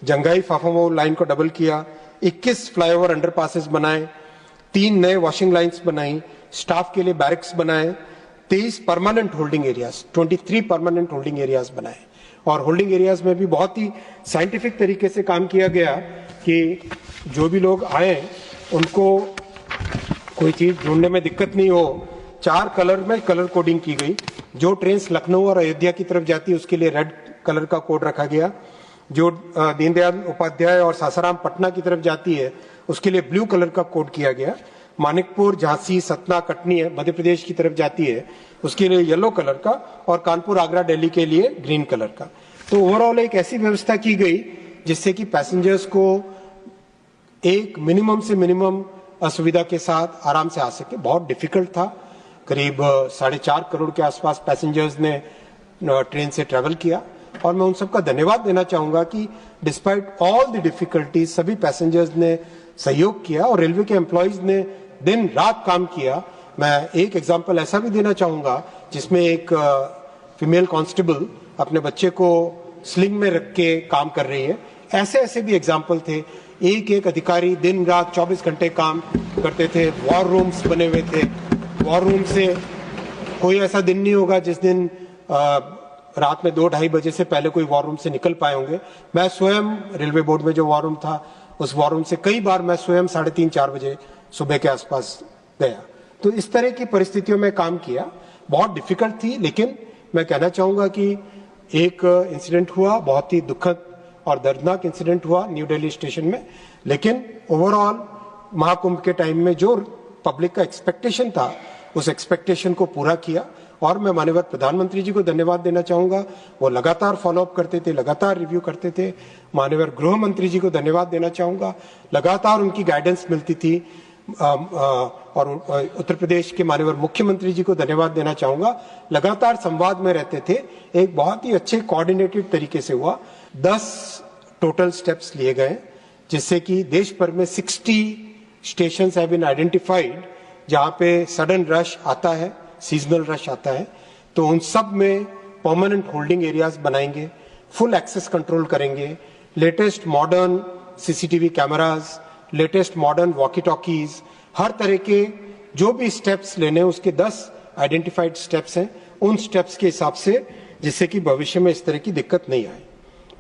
जंगाई फाफामो लाइन को डबल किया, 21 फ्लाईओवर अंडरपासेस बनाए, 3 नए वॉशिंग लाइन्स बनाई, स्टाफ के लिए बैरिक्स बनाए, 23 permanent holding areas, 23 permanent holding areas बनाए। और होल्डिंग एरियाज में भी बहुत ही साइंटिफिक तरीके से काम किया गया कि जो भी लोग आए उनको कोई चीज ढूंढने में दिक्कत नहीं हो। 4 कलर में कलर कोडिंग की गई। जो ट्रेन लखनऊ और अयोध्या की तरफ जाती है उसके लिए रेड कलर का कोड रखा गया, जो दीनदयाल उपाध्याय और सासाराम पटना की तरफ जाती है उसके लिए ब्लू कलर का कोड किया गया, मानिकपुर, झांसी, सतना, कटनी है मध्य प्रदेश की तरफ जाती है उसके लिए येलो कलर का, और कानपुर, आगरा, दिल्ली के लिए ग्रीन कलर का। तो ओवरऑल एक ऐसी व्यवस्था की गई जिससे कि पैसेंजर्स को एक मिनिमम से मिनिमम असुविधा के साथ आराम से आ सके। बहुत डिफिकल्ट था, करीब 4.5 करोड़ के आसपास पैसेंजर्स ने ट्रेन से ट्रेवल किया और मैं उन सबका धन्यवाद देना चाहूंगा कि डिस्पाइट ऑल द डिफिकल्टीज सभी पैसेंजर्स ने सहयोग किया और रेलवे के एम्प्लॉइज ने दिन रात काम किया। मैं एक एग्जांपल ऐसा भी देना चाहूंगा जिसमें एक फीमेल कांस्टेबल अपने बच्चे को स्लिंग में रख के काम कर रही है। ऐसे भी एग्जाम्पल थे। एक एक अधिकारी दिन रात 24 घंटे काम करते थे। वॉर रूम्स बने हुए थे। वॉर रूम से कोई ऐसा दिन नहीं होगा जिस दिन रात में 2-2:30 बजे से पहले कोई वॉर रूम से निकल पाए होंगे। मैं स्वयं रेलवे बोर्ड में जो वॉर रूम था उस वॉर रूम से कई बार मैं स्वयं 3:30-4 बजे सुबह के आसपास गया। तो इस तरह की परिस्थितियों में काम किया। बहुत डिफिकल्ट थी, लेकिन मैं कहना चाहूंगा कि एक इंसिडेंट हुआ बहुत ही दुखद और दर्दनाक इंसिडेंट हुआ न्यू दिल्ली स्टेशन में, लेकिन ओवरऑल महाकुंभ के टाइम में जो पब्लिक का एक्सपेक्टेशन था उस एक्सपेक्टेशन को पूरा किया। और मैं माननीय प्रधानमंत्री जी को धन्यवाद देना चाहूंगा, वो लगातार फॉलोअप करते थे, लगातार रिव्यू करते थे। माननीय गृह मंत्री जी को धन्यवाद देना चाहूंगा, लगातार उनकी गाइडेंस मिलती थी। और उत्तर प्रदेश के माननीय मुख्यमंत्री जी को धन्यवाद देना चाहूंगा, लगातार संवाद में रहते थे। एक बहुत ही अच्छे कोऑर्डिनेटेड तरीके से हुआ। 10 टोटल स्टेप्स लिए गए जिससे कि देश भर में 60 स्टेशंस हैव बीन आइडेंटिफाइड जहां पे सडन रश आता है, सीजनल रश आता है, तो उन सब में परमानेंट होल्डिंग एरियाज बनाएंगे, फुल एक्सेस कंट्रोल करेंगे, latest modern CCTV cameras, latest modern walkie talkies, हर तरह के जो भी स्टेप्स लेने उसके 10 आइडेंटिफाइड स्टेप्स हैं, उन स्टेप्स के हिसाब से, जिससे कि भविष्य में इस तरह की दिक्कत नहीं आए।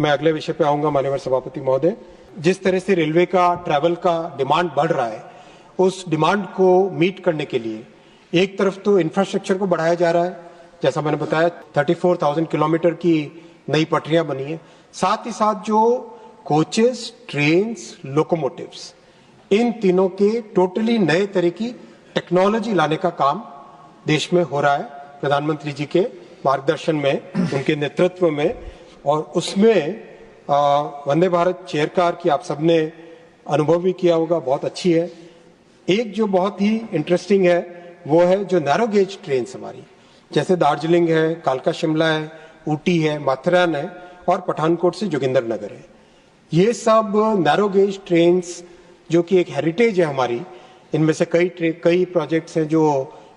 मैं अगले विषय पे आऊंगा माननीय सभापति महोदय। जिस तरह से रेलवे का ट्रैवल का डिमांड बढ़ रहा है, उस डिमांड को मीट करने के लिए एक तरफ तो इंफ्रास्ट्रक्चर को बढ़ाया जा रहा है, जैसा मैंने बताया 34,000 किलोमीटर की नई पटरियां बनी है, साथ ही साथ जो कोचेस, ट्रेन्स, लोकोमोटिव्स, इन तीनों के टोटली नए तरह की टेक्नोलॉजी लाने का काम देश में हो रहा है प्रधानमंत्री जी के मार्गदर्शन में, उनके नेतृत्व में। और उसमें वंदे भारत चेयर कार की आप सबने अनुभव भी किया होगा, बहुत अच्छी है। एक जो बहुत ही इंटरेस्टिंग है वो है जो नैरो गेज ट्रेन हमारी, जैसे दार्जिलिंग है, कालका शिमला है, ऊटी है, माथेरान है और पठानकोट से जोगिंदरनगर है। ये सब नैरो गेज ट्रेन्स जो कि एक हेरिटेज है हमारी, इनमें से कई प्रोजेक्ट्स हैं जो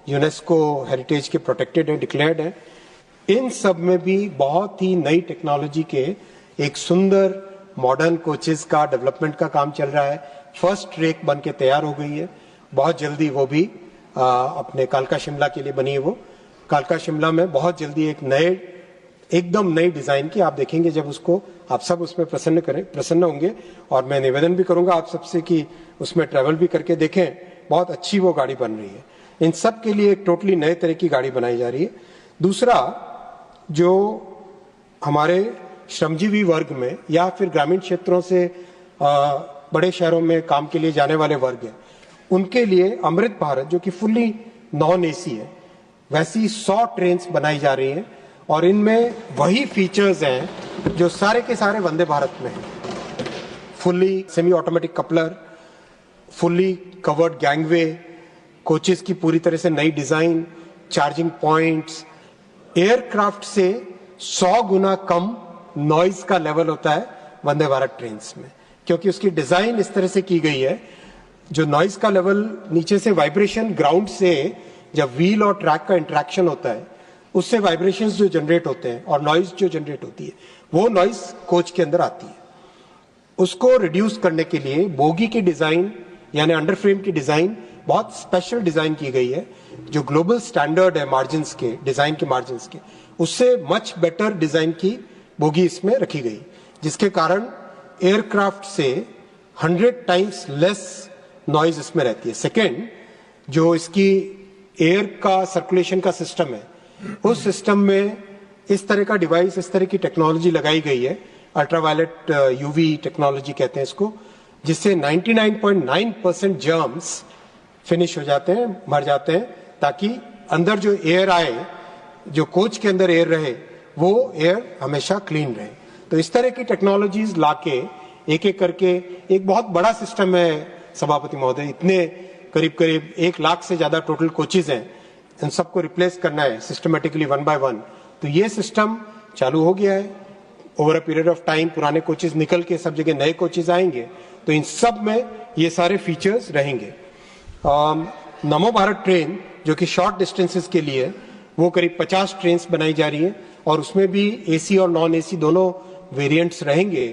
यूनेस्को हेरिटेज के प्रोटेक्टेड है, डिक्लेयर्ड है। इन सब में भी बहुत ही नई टेक्नोलॉजी के एक सुंदर मॉडर्न कोचेस का डेवलपमेंट का काम चल रहा है। फर्स्ट ट्रैक बन के तैयार हो गई है, बहुत जल्दी वो भी अपने कालका शिमला के लिए बनी है। वो कालका शिमला में बहुत जल्दी एक एकदम नई डिजाइन की आप देखेंगे, जब उसको आप सब उसमें प्रसन्न होंगे। और मैं निवेदन भी करूंगा आप सबसे कि उसमें ट्रैवल भी करके देखें, बहुत अच्छी वो गाड़ी बन रही है। इन सब के लिए एक टोटली नए तरह की गाड़ी बनाई जा रही है। दूसरा, जो हमारे श्रमजीवी वर्ग में या फिर ग्रामीण क्षेत्रों से बड़े शहरों में काम के लिए जाने वाले वर्ग हैं, उनके लिए अमृत भारत जो कि फुल्ली नॉन एसी है, वैसी 100 ट्रेन्स बनाई जा रही हैं और इनमें वही फीचर्स हैं जो सारे के सारे वंदे भारत में हैं। Fully semi automatic coupler, fully covered gangway, coaches की पूरी तरह से नई डिजाइन, चार्जिंग पॉइंट्स, एयरक्राफ्ट से 100 गुना कम नॉइज का लेवल होता है वंदे भारत ट्रेन्स में, क्योंकि उसकी डिजाइन इस तरह से की गई है। जो नॉइज का लेवल नीचे से वाइब्रेशन ग्राउंड से जब व्हील और ट्रैक का इंटरेक्शन होता है, उससे वाइब्रेशंस जो जनरेट होते हैं और नॉइज जो जनरेट होती है, वो नॉइज कोच के अंदर आती है। उसको रिड्यूस करने के लिए बोगी की डिजाइन यानी अंडर फ्रेम की डिजाइन बहुत स्पेशल डिजाइन की गई है, जो ग्लोबल स्टैंडर्ड है मार्जिन्स के, डिजाइन के मार्जिन्स के, उससे मच बेटर डिजाइन की बोगी इसमें रखी गई, जिसके कारण एयरक्राफ्ट से 100 टाइम्स लेस नॉइज इसमें रहती है। सेकेंड, जो इसकी एयर का सर्कुलेशन का सिस्टम है, उस सिस्टम में इस तरह का डिवाइस, इस तरह की टेक्नोलॉजी लगाई गई है, अल्ट्रावायलेट यूवी टेक्नोलॉजी कहते हैं इसको, जिससे 99.9% जर्म्स फिनिश हो जाते हैं, मर जाते हैं, ताकि अंदर जो एयर आए, जो कोच के अंदर एयर रहे, वो एयर हमेशा क्लीन रहे। तो इस तरह की टेक्नोलॉजीज लाके एक एक करके एक बहुत बड़ा सिस्टम है सभापति महोदय, इतने करीब 1 लाख से ज्यादा टोटल कोचेज हैं, इन सबको रिप्लेस करना है सिस्टमेटिकली 1 by 1। तो ये सिस्टम चालू हो गया है। Over a period of time पुराने कोचेज निकल के सब जगह नए कोचेज आएंगे, तो इन सब में ये सारे फीचर्स रहेंगे। नमो भारत ट्रेन जो कि शॉर्ट डिस्टेंसेस के लिए, वो करीब 50 ट्रेन बनाई जा रही है और उसमें भी एसी और नॉन एसी दोनों वेरिएंट्स रहेंगे,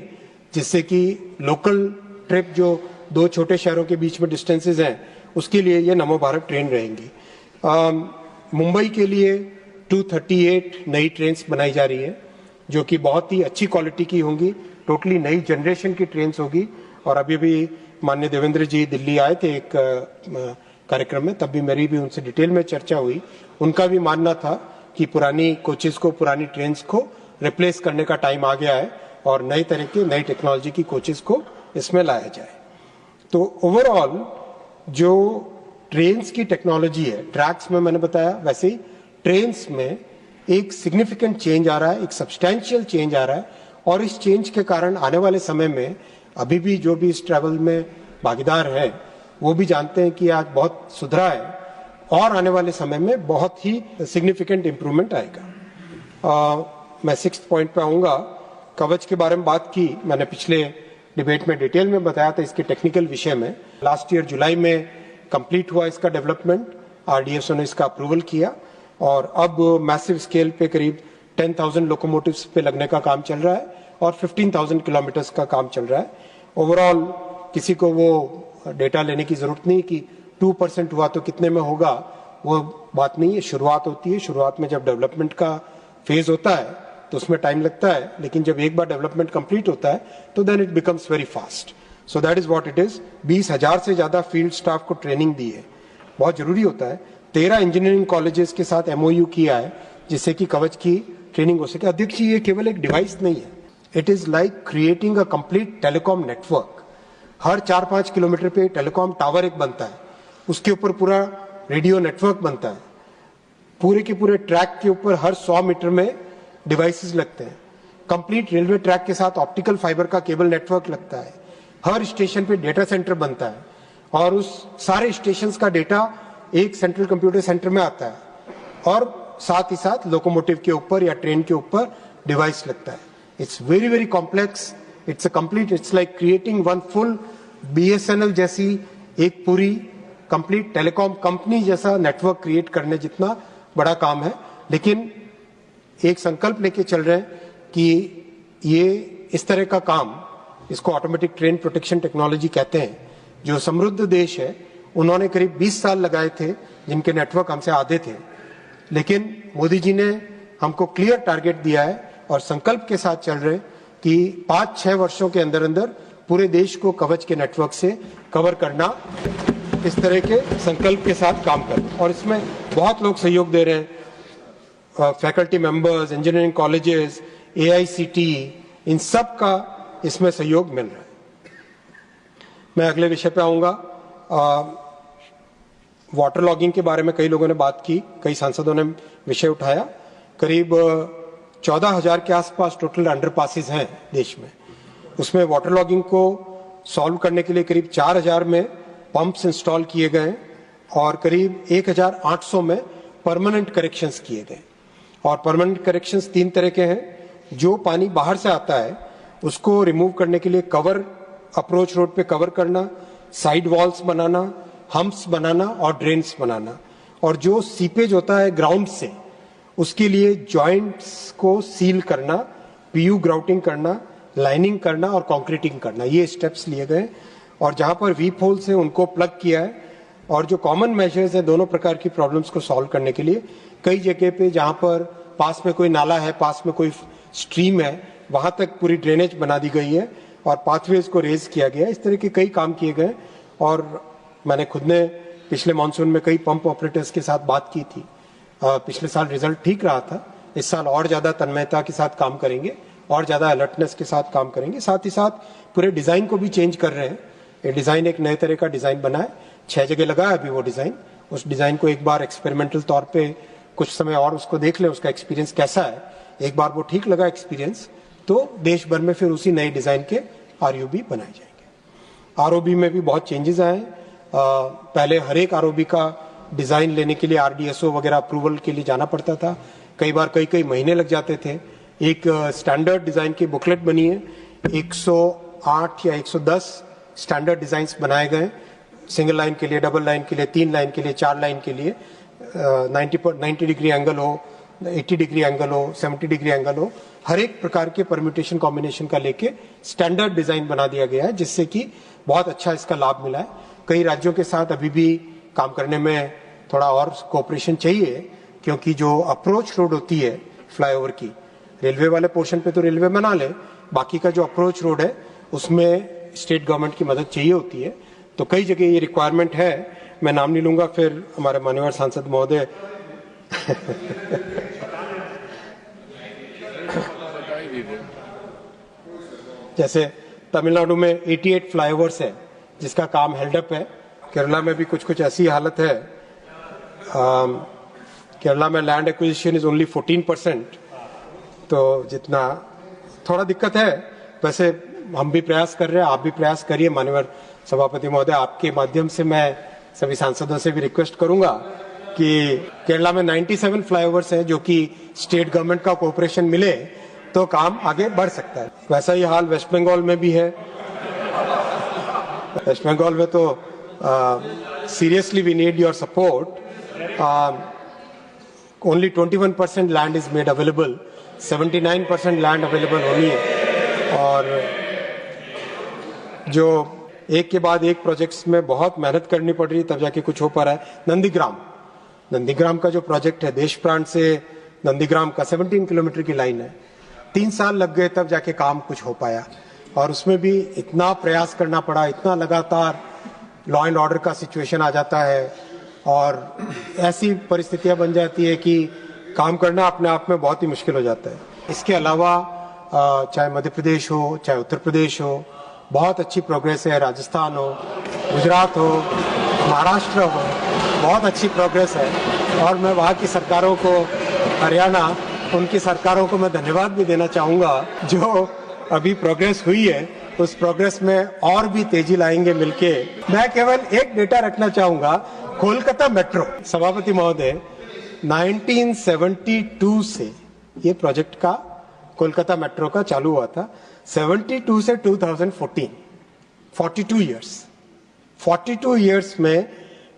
जिससे कि लोकल ट्रिप जो 2 छोटे शहरों के बीच में डिस्टेंसेस हैं, उसके लिए ये नमो भारत ट्रेन रहेंगी। मुंबई के लिए 238 नई ट्रेन्स बनाई जा रही है, जो कि बहुत ही अच्छी क्वालिटी की होंगी, टोटली नई जनरेशन की ट्रेन्स होगी। और अभी भी माननीय देवेंद्र जी दिल्ली आए थे एक कार्यक्रम में, तब भी मेरी भी उनसे डिटेल में चर्चा हुई। उनका भी मानना था कि पुरानी कोचेस को, पुरानी ट्रेन्स को रिप्लेस करने का टाइम आ गया है और नई तरह की नई टेक्नोलॉजी की कोचेस को इसमें लाया जाए। तो ओवरऑल जो ट्रेन्स की टेक्नोलॉजी है, ट्रैक्स में मैंने बताया, वैसे ही ट्रेन्स में एक सिग्निफिकेंट चेंज आ रहा है, एक सब्सटैंशियल चेंज आ रहा है, और इस चेंज के कारण आने वाले समय में अभी भी जो भी इस ट्रैवल में भागीदार हैं वो भी जानते हैं कि आज बहुत सुधरा है और आने वाले समय में बहुत ही सिग्निफिकेंट इंप्रूवमेंट आएगा। मैं 6th पॉइंट पे आऊंगा। कवच के बारे में बात की मैंने, पिछले डिबेट में डिटेल में बताया था इसके टेक्निकल विषय में। लास्ट ईयर जुलाई में कंप्लीट हुआ इसका डेवलपमेंट, आरडीएसओ ने इसका अप्रूवल किया और अब मैसिव स्केल पे करीब 10,000 लोकोमोटिव्स पे लगने का काम चल रहा है और 15,000 किलोमीटर्स का काम चल रहा है। ओवरऑल किसी को वो डेटा लेने की जरूरत नहीं कि 2% हुआ तो कितने में होगा, वो बात नहीं है। शुरुआत होती है, शुरुआत में जब डेवलपमेंट का फेज होता है तो उसमें टाइम लगता है, लेकिन जब एक बार डेवलपमेंट कंप्लीट होता है तो then it becomes very fast. So that is what it is. 20,000 से ज्यादा फील्ड स्टाफ को ट्रेनिंग दी है, बहुत जरूरी होता है। 13 इंजीनियरिंग कॉलेजेस के साथ MOU किया है जिससे कि कवच की ट्रेनिंग हो सके। अध्यक्ष जी, ये केवल एक डिवाइस नहीं है, it is like creating a complete telecom network. Her 4-5 kilometre पे टेलीकॉम टावर एक बनता है, उसके ऊपर पूरा रेडियो नेटवर्क बनता है, पूरे के पूरे ट्रैक के ऊपर हर 100 मीटर में डिवाइसेस लगते हैं, कंप्लीट रेलवे ट्रैक के साथ ऑप्टिकल फाइबर का केबल नेटवर्क लगता है, हर स्टेशन पे डेटा सेंटर बनता है और उस सारे स्टेशंस का डेटा एक सेंट्रल कंप्यूटर सेंटर में आता है और साथ ही साथ लोकोमोटिव के ऊपर या ट्रेन के ऊपर डिवाइस लगता है। It's very very complex, it's a complete, it's like creating one full BSNL जैसी एक पूरी कंप्लीट टेलीकॉम कंपनी जैसा नेटवर्क क्रिएट करने जितना बड़ा काम है। लेकिन एक संकल्प लेके चल रहे हैं कि ये इस तरह का काम, इसको ऑटोमेटिक ट्रेन प्रोटेक्शन टेक्नोलॉजी कहते हैं। जो समृद्ध देश है उन्होंने करीब 20 साल लगाए थे जिनके नेटवर्क हमसे आधे थे, लेकिन मोदी जी ने हमको क्लियर टारगेट दिया है और संकल्प के साथ चल रहे कि 5-6 वर्षों के अंदर अंदर पूरे देश को कवच के नेटवर्क से कवर करना, इस तरह के संकल्प के साथ काम करना। और इसमें बहुत लोग सहयोग दे रहे हैं, faculty members, engineering colleges, AICTE, इन सब का इसमें सहयोग मिल रहा है। मैं अगले विषय पे आऊंगा। वाटर लॉगिंग के बारे में कई लोगों ने बात की, कई सांसदों ने विषय उठाया। करीब 14,000 के आसपास टोटल अंडरपासेस हैं देश में। उसमें वाटर लॉगिंग को सॉल्व करने के लिए करीब 4,000 में पंप्स इंस्टॉल किए गए और करीब 1,800 में परमानेंट करेक्शंस किए गए। और परमानेंट करेक्शंस 3 तरह के हैं। जो पानी बाहर से आता है उसको रिमूव करने के लिए कवर, अप्रोच रोड पे कवर करना, साइड वॉल्स बनाना, हम्प्स बनाना और ड्रेन्स बनाना। और जो सीपेज होता है ग्राउंड से, उसके लिए जॉइंट्स को सील करना, PU ग्राउटिंग करना, लाइनिंग करना और कंक्रीटिंग करना, ये स्टेप्स लिए गए। और जहां पर वीप होल्स है उनको प्लग किया है। और जो कॉमन मेजर्स है दोनों प्रकार की प्रॉब्लम्स को सॉल्व करने के लिए, कई जगह पे जहां पर पास में कोई नाला है, पास में कोई स्ट्रीम है, वहां तक पूरी ड्रेनेज बना दी गई है और पाथवेज को रेज किया गया। इस तरह के कई काम किए गए। और मैंने खुद ने पिछले मानसून में कई पंप ऑपरेटर्स के साथ बात की थी। पिछले साल रिजल्ट ठीक रहा था, इस साल और ज्यादा तन्मयता के साथ काम करेंगे और ज्यादा अलर्टनेस के साथ काम करेंगे। साथ ही साथ पूरे डिजाइन को भी चेंज कर रहे हैं। ये डिजाइन एक नए तरह का डिजाइन बना है, 6 जगह लगा है अभी वो डिजाइन। उस डिजाइन को एक बार एक्सपेरिमेंटल तौर पे कुछ समय और उसको देख लें, उसका एक्सपीरियंस कैसा है। एक बार वो ठीक लगा एक्सपीरियंस तो देश भर में फिर उसी नए डिजाइन के ROB बनाए जाएंगे। ROB में भी बहुत चेंजेस आए। पहले हर एक ROB का डिजाइन लेने के लिए RDSO वगैरह अप्रूवल के लिए जाना पड़ता था, कई बार कई महीने लग जाते थे। एक स्टैंडर्ड डिजाइन की बुकलेट बनी है, 108 या 110 स्टैंडर्ड डिजाइन्स बनाए गए, सिंगल लाइन के लिए, डबल लाइन के लिए, 3 लाइन के लिए, 4 लाइन के लिए। 90 डिग्री एंगल हो, 80 डिग्री एंगल हो, 70 डिग्री एंगल हो, हर एक प्रकार के परम्यूटेशन कॉम्बिनेशन का लेके स्टैंडर्ड डिजाइन बना दिया गया है, जिससे कि बहुत अच्छा इसका लाभ मिला है। कई राज्यों के साथ अभी भी काम करने में थोड़ा और कोऑपरेशन चाहिए, क्योंकि जो अप्रोच रोड होती है फ्लाईओवर की, रेलवे वाले पोर्शन पे तो रेलवे बना ले, बाकी का जो अप्रोच रोड है उसमें स्टेट गवर्नमेंट की मदद चाहिए होती है। तो कई जगह ये रिक्वायरमेंट है, मैं नाम नहीं लूंगा, फिर हमारे माननीय सांसद महोदय जैसे तमिलनाडु में 88 फ्लाईओवर्स है जिसका काम हेल्डअप है। केरला में भी कुछ ऐसी हालत है। केरला में लैंड एक्विजिशन इज ओनली 14%, तो जितना थोड़ा दिक्कत है। वैसे हम भी प्रयास कर रहे हैं, आप भी प्रयास करिए। माननीय सभापति महोदय, आपके माध्यम से मैं सभी सांसदों से भी रिक्वेस्ट करूंगा कि केरला में 97 फ्लाईओवर्स है जो कि स्टेट गवर्नमेंट का कोऑपरेशन मिले तो काम आगे बढ़ सकता है। वैसा ही हाल वेस्ट बंगाल में भी है। वेस्ट बंगाल में तो seriously we need your support. Only 21% land is made available, 79% land available होनी है। और जो एक के बाद एक प्रोजेक्ट्स में बहुत मेहनत करनी पड़ रही है तब जाके कुछ हो पा रहा है। नंदीग्राम का जो प्रोजेक्ट है, देश प्राण से नंदीग्राम का 17 किलोमीटर की लाइन है। 3 साल लग गए तब जाके काम कुछ हो पाया, और उसमें भी इतना प्रयास करना पड़ा, इतना लगातार लॉ एंड ऑर्डर का सिचुएशन आ जाता है और ऐसी परिस्थितियां बन जाती है कि काम करना अपने आप में बहुत ही मुश्किल हो जाता है। इसके अलावा चाहे मध्य प्रदेश हो, चाहे उत्तर प्रदेश हो, बहुत अच्छी प्रोग्रेस है। राजस्थान हो, गुजरात हो, महाराष्ट्र हो, बहुत अच्छी प्रोग्रेस है। और मैं वहाँ की सरकारों को, हरियाणा, उनकी सरकारों को मैं धन्यवाद भी देना चाहूँगा जो अभी प्रोग्रेस हुई है उस प्रोग्रेस में और भी तेजी लाएंगे मिलके। मैं केवल एक डेटा रखना चाहूँगा, कोलकाता मेट्रो, सभापति महोदय, 1972 से ये प्रोजेक्ट का कोलकाता मेट्रो का चालू हुआ था। 72 से 2014, 42 ईयर्स, 42 ईयर्स में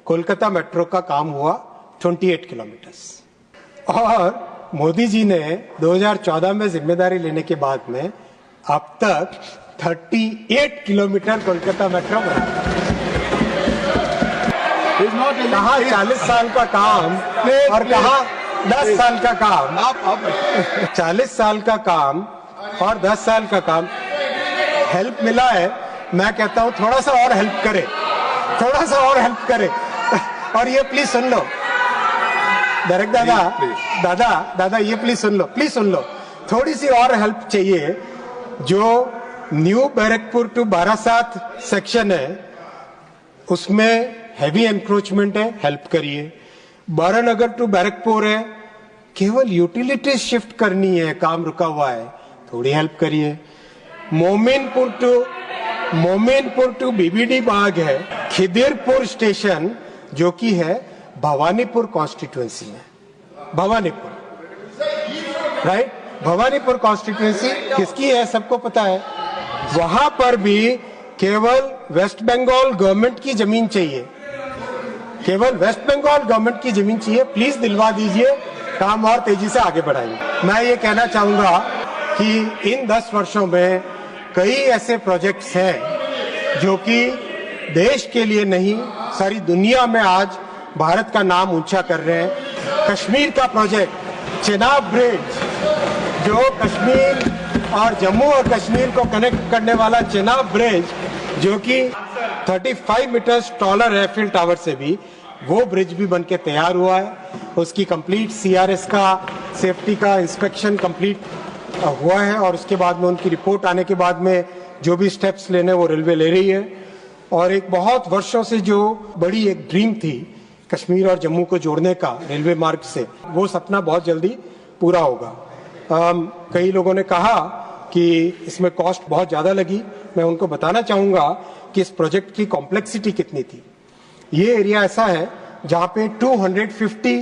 कोलकाता मेट्रो का काम हुआ 28 किलोमीटर्स। और मोदी जी ने 2014 में जिम्मेदारी लेने के बाद में अब तक 38 किलोमीटर कोलकाता मेट्रो बना। कहा 40 साल का काम और कहा 10 साल का काम। 40 साल का काम और 10 साल का काम, हेल्प मिला है। मैं कहता हूं थोड़ा सा और हेल्प करे, थोड़ा सा और हेल्प करे। और ये प्लीज सुन लो डायरेक्ट दादा ये प्लीज सुन लो, थोड़ी सी और हेल्प चाहिए। जो न्यू बैरकपुर टू बारासात सेक्शन है उसमें हैवी एनक्रोचमेंट है, हेल्प करिए। बारानगर टू बैरकपुर है, केवल यूटिलिटीज शिफ्ट करनी है, काम रुका हुआ है, थोड़ी हेल्प करिए। मोमिनपुर टू बीबीडी बाग है। खिदिरपुर स्टेशन जो कि है भवानीपुर कॉन्स्टिट्यूएंसी में, राइट, भवानीपुर कॉन्स्टिट्यूएंसी किसकी है सबको पता है। वहां पर भी केवल वेस्ट बंगाल गवर्नमेंट की जमीन चाहिए, केवल वेस्ट बंगाल गवर्नमेंट की जमीन चाहिए। प्लीज दिलवा दीजिए, काम और तेजी से आगे बढ़ाएंगे। मैं ये कहना चाहूंगा कि इन 10 वर्षों में कई ऐसे प्रोजेक्ट्स हैं जो कि देश के लिए नहीं, सारी दुनिया में आज भारत का नाम ऊंचा कर रहे हैं। कश्मीर का प्रोजेक्ट चेनाब ब्रिज, जो कश्मीर और जम्मू और कश्मीर को कनेक्ट करने वाला चेनाब ब्रिज, जो कि 35 मीटर्स टॉलर है एफिल टावर से भी, वो ब्रिज भी बनके तैयार हुआ है। उसकी कंप्लीट CRS का सेफ्टी का इंस्पेक्शन कंप्लीट हुआ है और उसके बाद में उनकी रिपोर्ट आने के बाद में जो भी स्टेप्स लेने वो रेलवे ले रही है। और एक बहुत वर्षों से जो बड़ी एक ड्रीम थी कश्मीर और जम्मू को जोड़ने का रेलवे मार्ग से, वो सपना बहुत जल्दी पूरा होगा। कई लोगों ने कहा कि इसमें कॉस्ट बहुत ज़्यादा लगी। मैं उनको बताना चाहूँगा कि इस प्रोजेक्ट की कॉम्प्लेक्सिटी कितनी थी। ये एरिया ऐसा है जहाँ पे 250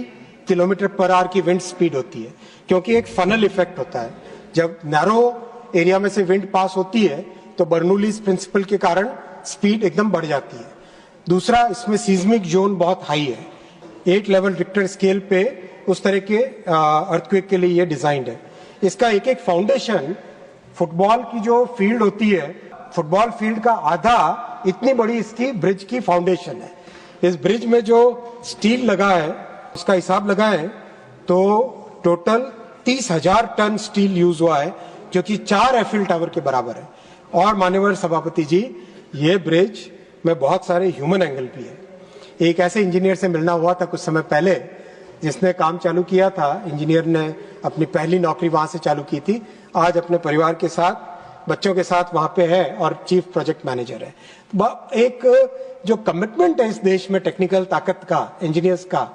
किलोमीटर पर आवर की विंड स्पीड होती है, क्योंकि एक फनल इफेक्ट होता है। जब नैरो एरिया में से विंड पास होती है तो बर्नौलीज प्रिंसिपल के कारण स्पीड एकदम बढ़ जाती है। दूसरा, इसमें सीज्मिक जोन बहुत हाई है, 8 लेवल रिक्टर स्केल पे उस तरह के अर्थक्वेक के लिए ये डिजाइंड है। इसका एक एक फाउंडेशन, फुटबॉल की जो फील्ड होती है, फुटबॉल फील्ड का आधा इतनी बड़ी इसकी ब्रिज की फाउंडेशन है। इस ब्रिज में जो स्टील लगा है उसका हिसाब लगाएं तो टोटल 30,000 टन स्टील यूज हुआ है, जो कि 4 एफिल टावर के बराबर है। और माननीय सभापति जी, ये ब्रिज में बहुत सारे ह्यूमन एंगल भी है। एक ऐसे इंजीनियर से मिलना हुआ था कुछ समय पहले जिसने काम चालू किया था। इंजीनियर ने अपनी पहली नौकरी वहां से चालू की थी। आज अपने परिवार के साथ बच्चों के साथ वहां पे है और चीफ प्रोजेक्ट मैनेजर है। एक जो कमिटमेंट है इस देश में टेक्निकल ताकत का, इंजीनियर्स का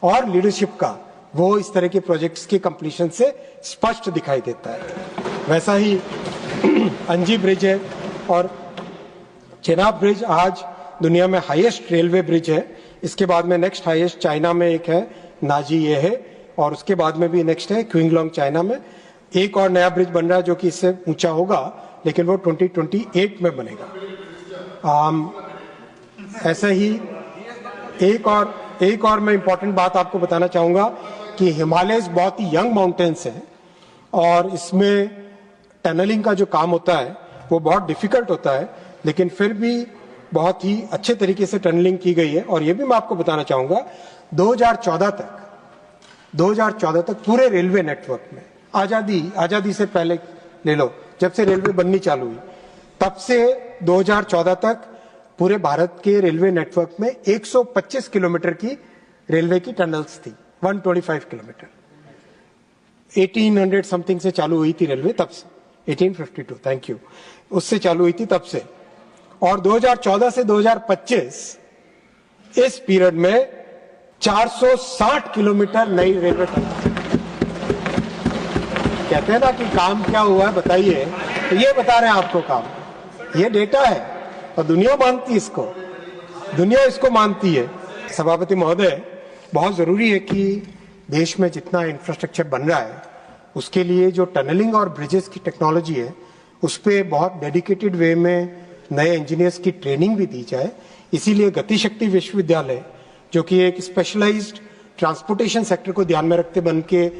और लीडरशिप का, वो इस तरह के प्रोजेक्ट्स की कंप्लीशन से स्पष्ट दिखाई देता है। वैसा ही अंजी ब्रिज है और चेनाब ब्रिज आज दुनिया में हाईएस्ट रेलवे ब्रिज है। इसके बाद में नेक्स्ट हाईएस्ट चाइना में एक है, नाजी ये है, और उसके बाद में भी नेक्स्ट है क्विंगलोंग चाइना में। एक और नया ब्रिज बन रहा है जो कि इससे ऊंचा होगा, लेकिन वो 2028 में बनेगा। ऐसे ही एक और मैं इंपॉर्टेंट बात आपको बताना चाहूंगा कि हिमालय बहुत ही यंग माउंटेन्स है और इसमें टनलिंग का जो काम होता है वो बहुत डिफिकल्ट होता है, लेकिन फिर भी बहुत ही अच्छे तरीके से टनलिंग की गई है। और ये भी मैं आपको बताना चाहूंगा 2014 तक पूरे रेलवे नेटवर्क में, आजादी से पहले ले लो, जब से रेलवे बननी चालू हुई तब से 2014 तक पूरे भारत के रेलवे नेटवर्क में 125 किलोमीटर की रेलवे की टनल्स थी। 125 किलोमीटर 1800 समथिंग से चालू हुई थी रेलवे, तब से 1852, थैंक यू, उससे चालू हुई थी तब से। और 2014 से 2025 इस पीरियड में 460 किलोमीटर नई रेलवे टनल। कहते हैं ना कि काम क्या हुआ है बताइए, तो ये बता रहे हैं आपको काम, ये डेटा है और दुनिया मानती है इसको, दुनिया इसको मानती है। सभापति महोदय, बहुत जरूरी है कि देश में जितना इंफ्रास्ट्रक्चर बन रहा है उसके लिए जो टनलिंग और ब्रिजेस की टेक्नोलॉजी है उस पर बहुत डेडिकेटेड वे में नए इंजीनियर्स की ट्रेनिंग भी दी जाए। इसीलिए गतिशक्ति विश्वविद्यालय, जो कि एक स्पेशलाइज्ड ट्रांसपोर्टेशन सेक्टर को ध्यान में रखते बन के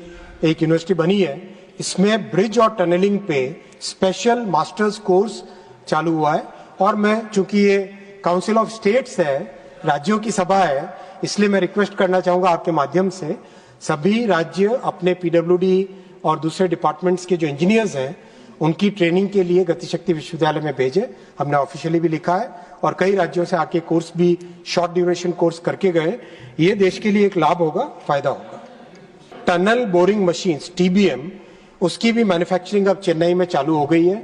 एक यूनिवर्सिटी बनी है, इसमें ब्रिज और टनलिंग पे स्पेशल मास्टर्स कोर्स चालू हुआ है। और मैं, चूंकि ये काउंसिल ऑफ स्टेट्स है, राज्यों की सभा है, इसलिए मैं रिक्वेस्ट करना चाहूंगा आपके माध्यम से सभी राज्य अपने पीडब्ल्यूडी और दूसरे डिपार्टमेंट्स के जो इंजीनियर्स हैं उनकी ट्रेनिंग के लिए गतिशक्ति विश्वविद्यालय में भेजे। हमने ऑफिशियली भी लिखा है और कई राज्यों से आके कोर्स भी, शॉर्ट ड्यूरेशन कोर्स करके गए। ये देश के लिए एक लाभ होगा, फायदा होगा। टनल बोरिंग मशीन्स TBM, उसकी भी मैन्युफैक्चरिंग अब चेन्नई में चालू हो गई है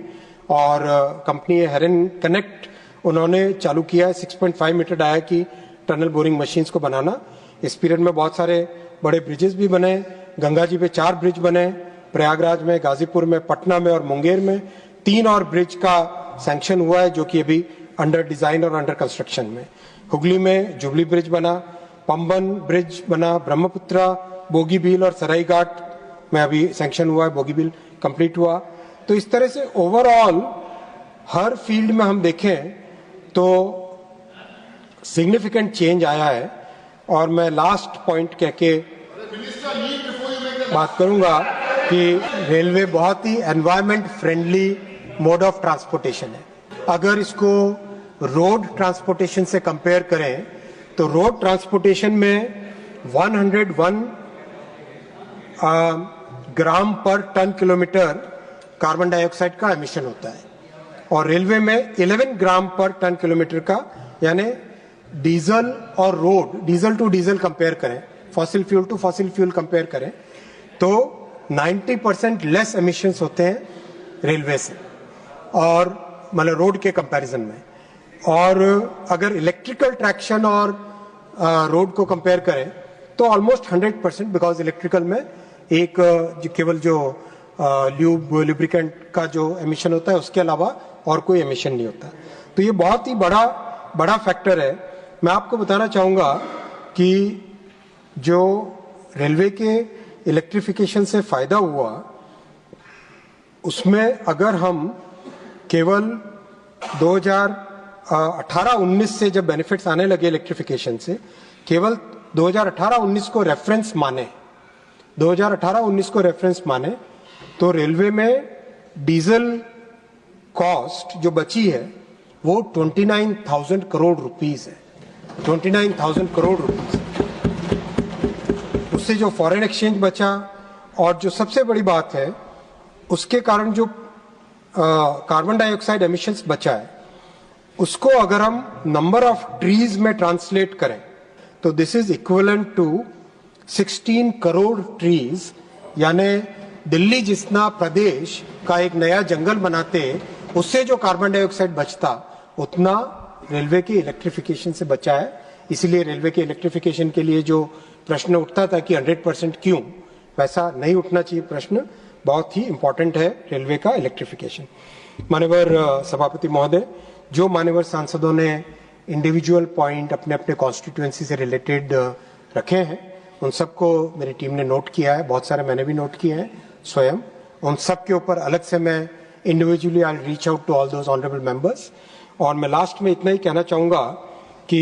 और कंपनी हेरन कनेक्ट, उन्होंने चालू किया है 6.5 मीटर डाया की टनल बोरिंग मशीन्स को बनाना। इस पीरियड में बहुत सारे बड़े ब्रिजेस भी बने, गंगा जी पे 4 ब्रिज बने, प्रयागराज में, गाजीपुर में, पटना में और मुंगेर में 3 और ब्रिज का सैंक्शन हुआ है जो कि अभी अंडर डिजाइन और अंडर कंस्ट्रक्शन में। हुगली में जुबली ब्रिज बना, पंबन ब्रिज बना, ब्रह्मपुत्रा, बोगीबील और सरायघाट में अभी सैंक्शन हुआ है, बोगीबील कंप्लीट हुआ। तो इस तरह से ओवरऑल हर फील्ड में हम देखें तो सिग्निफिकेंट चेंज आया है। और मैं लास्ट पॉइंट कह के बात करूंगा कि रेलवे बहुत ही environment friendly mode of transportation है। अगर इसको रोड ट्रांसपोर्टेशन से कंपेयर करें तो रोड ट्रांसपोर्टेशन में 101 ग्राम पर टन किलोमीटर कार्बन डाइऑक्साइड का एमिशन होता है और रेलवे में 11 ग्राम पर टन किलोमीटर का, यानी डीजल और road, diesel to diesel compare करें, fossil fuel to fossil fuel compare करें तो 90% लेस एमिशंस होते हैं रेलवे से, और मतलब रोड के कंपैरिजन में। और अगर इलेक्ट्रिकल ट्रैक्शन और रोड को कंपेयर करें तो ऑलमोस्ट 100%, बिकॉज इलेक्ट्रिकल में एक केवल जो लुब्रिकेंट का जो एमिशन होता है उसके अलावा और कोई एमिशन नहीं होता। तो ये बहुत ही बड़ा फैक्टर है। मैं आपको बताना चाहूंगा कि जो रेलवे के इलेक्ट्रिफिकेशन से फायदा हुआ उसमें अगर हम केवल 2018-19 से जब बेनिफिट्स आने लगे इलेक्ट्रिफिकेशन से, केवल 2018-19 को रेफरेंस माने, 2018-19 को रेफरेंस माने तो रेलवे में डीजल कॉस्ट जो बची है वो 29,000 करोड़ रुपीस है, 29,000 करोड़ रुपीस। उससे जो फॉरेन एक्सचेंज बचा और जो सबसे बड़ी बात है उसके कारण जो कार्बन डाइऑक्साइड एमिशंस बचा है उसको अगर हम नंबर ऑफ ट्रीज में ट्रांसलेट करें तो this is equivalent to 16 crore trees, यानी दिल्ली जितना प्रदेश का एक नया जंगल बनाते उससे जो कार्बन डाइऑक्साइड बचता उतना रेलवे के इलेक्ट्रिफिकेशन से बचा है। इसीलिए रेलवे के इलेक्ट्रिफिकेशन के लिए जो प्रश्न उठता था कि 100% क्यों, वैसा नहीं उठना चाहिए प्रश्न। बहुत ही इंपॉर्टेंट है रेलवे का इलेक्ट्रिफिकेशन। माननीय सभापति महोदय, जो माननीय सांसदों ने इंडिविजुअल पॉइंट अपने अपने कॉन्स्टिट्यूएंसी से रिलेटेड रखे हैं, उन सबको मेरी टीम ने नोट किया है। बहुत सारे मैंने भी नोट किए हैं स्वयं। उन सब के ऊपर अलग से मैं individually I reach out to all those honourable members. और मैं लास्ट में इतना ही कहना चाहूंगा कि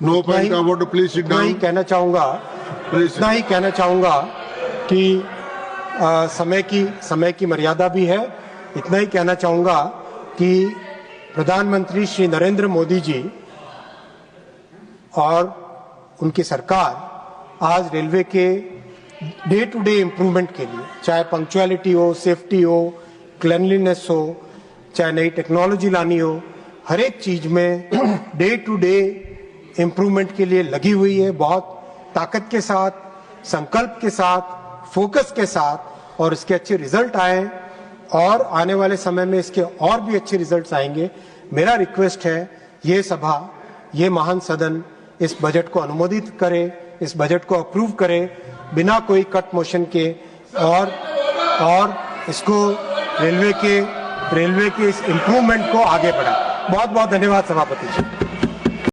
no point of order, please sit down. कहना चाहूंगा इतना ही कहना चाहूंगा कि समय की मर्यादा भी है। इतना ही कहना चाहूंगा कि प्रधानमंत्री श्री नरेंद्र मोदी जी और उनकी सरकार आज रेलवे के डे टू डे इम्प्रूवमेंट के लिए, चाहे पंक्चुअलिटी हो, सेफ्टी हो, क्लीनलीनेस हो, चाहे नई टेक्नोलॉजी लानी हो, हर एक चीज में डे टू डे इम्प्रूवमेंट के लिए लगी हुई है। बहुत ताकत के साथ, संकल्प के साथ, फोकस के साथ, और इसके अच्छे रिजल्ट आए और आने वाले समय में इसके और भी अच्छे रिजल्ट्स आएंगे। मेरा रिक्वेस्ट है, ये सभा, ये महान सदन इस बजट को अनुमोदित करे, इस बजट को अप्रूव करे बिना कोई कट मोशन के, और इसको रेलवे के इस इम्प्रूवमेंट को आगे बढ़ाए। बहुत बहुत धन्यवाद सभापति जी।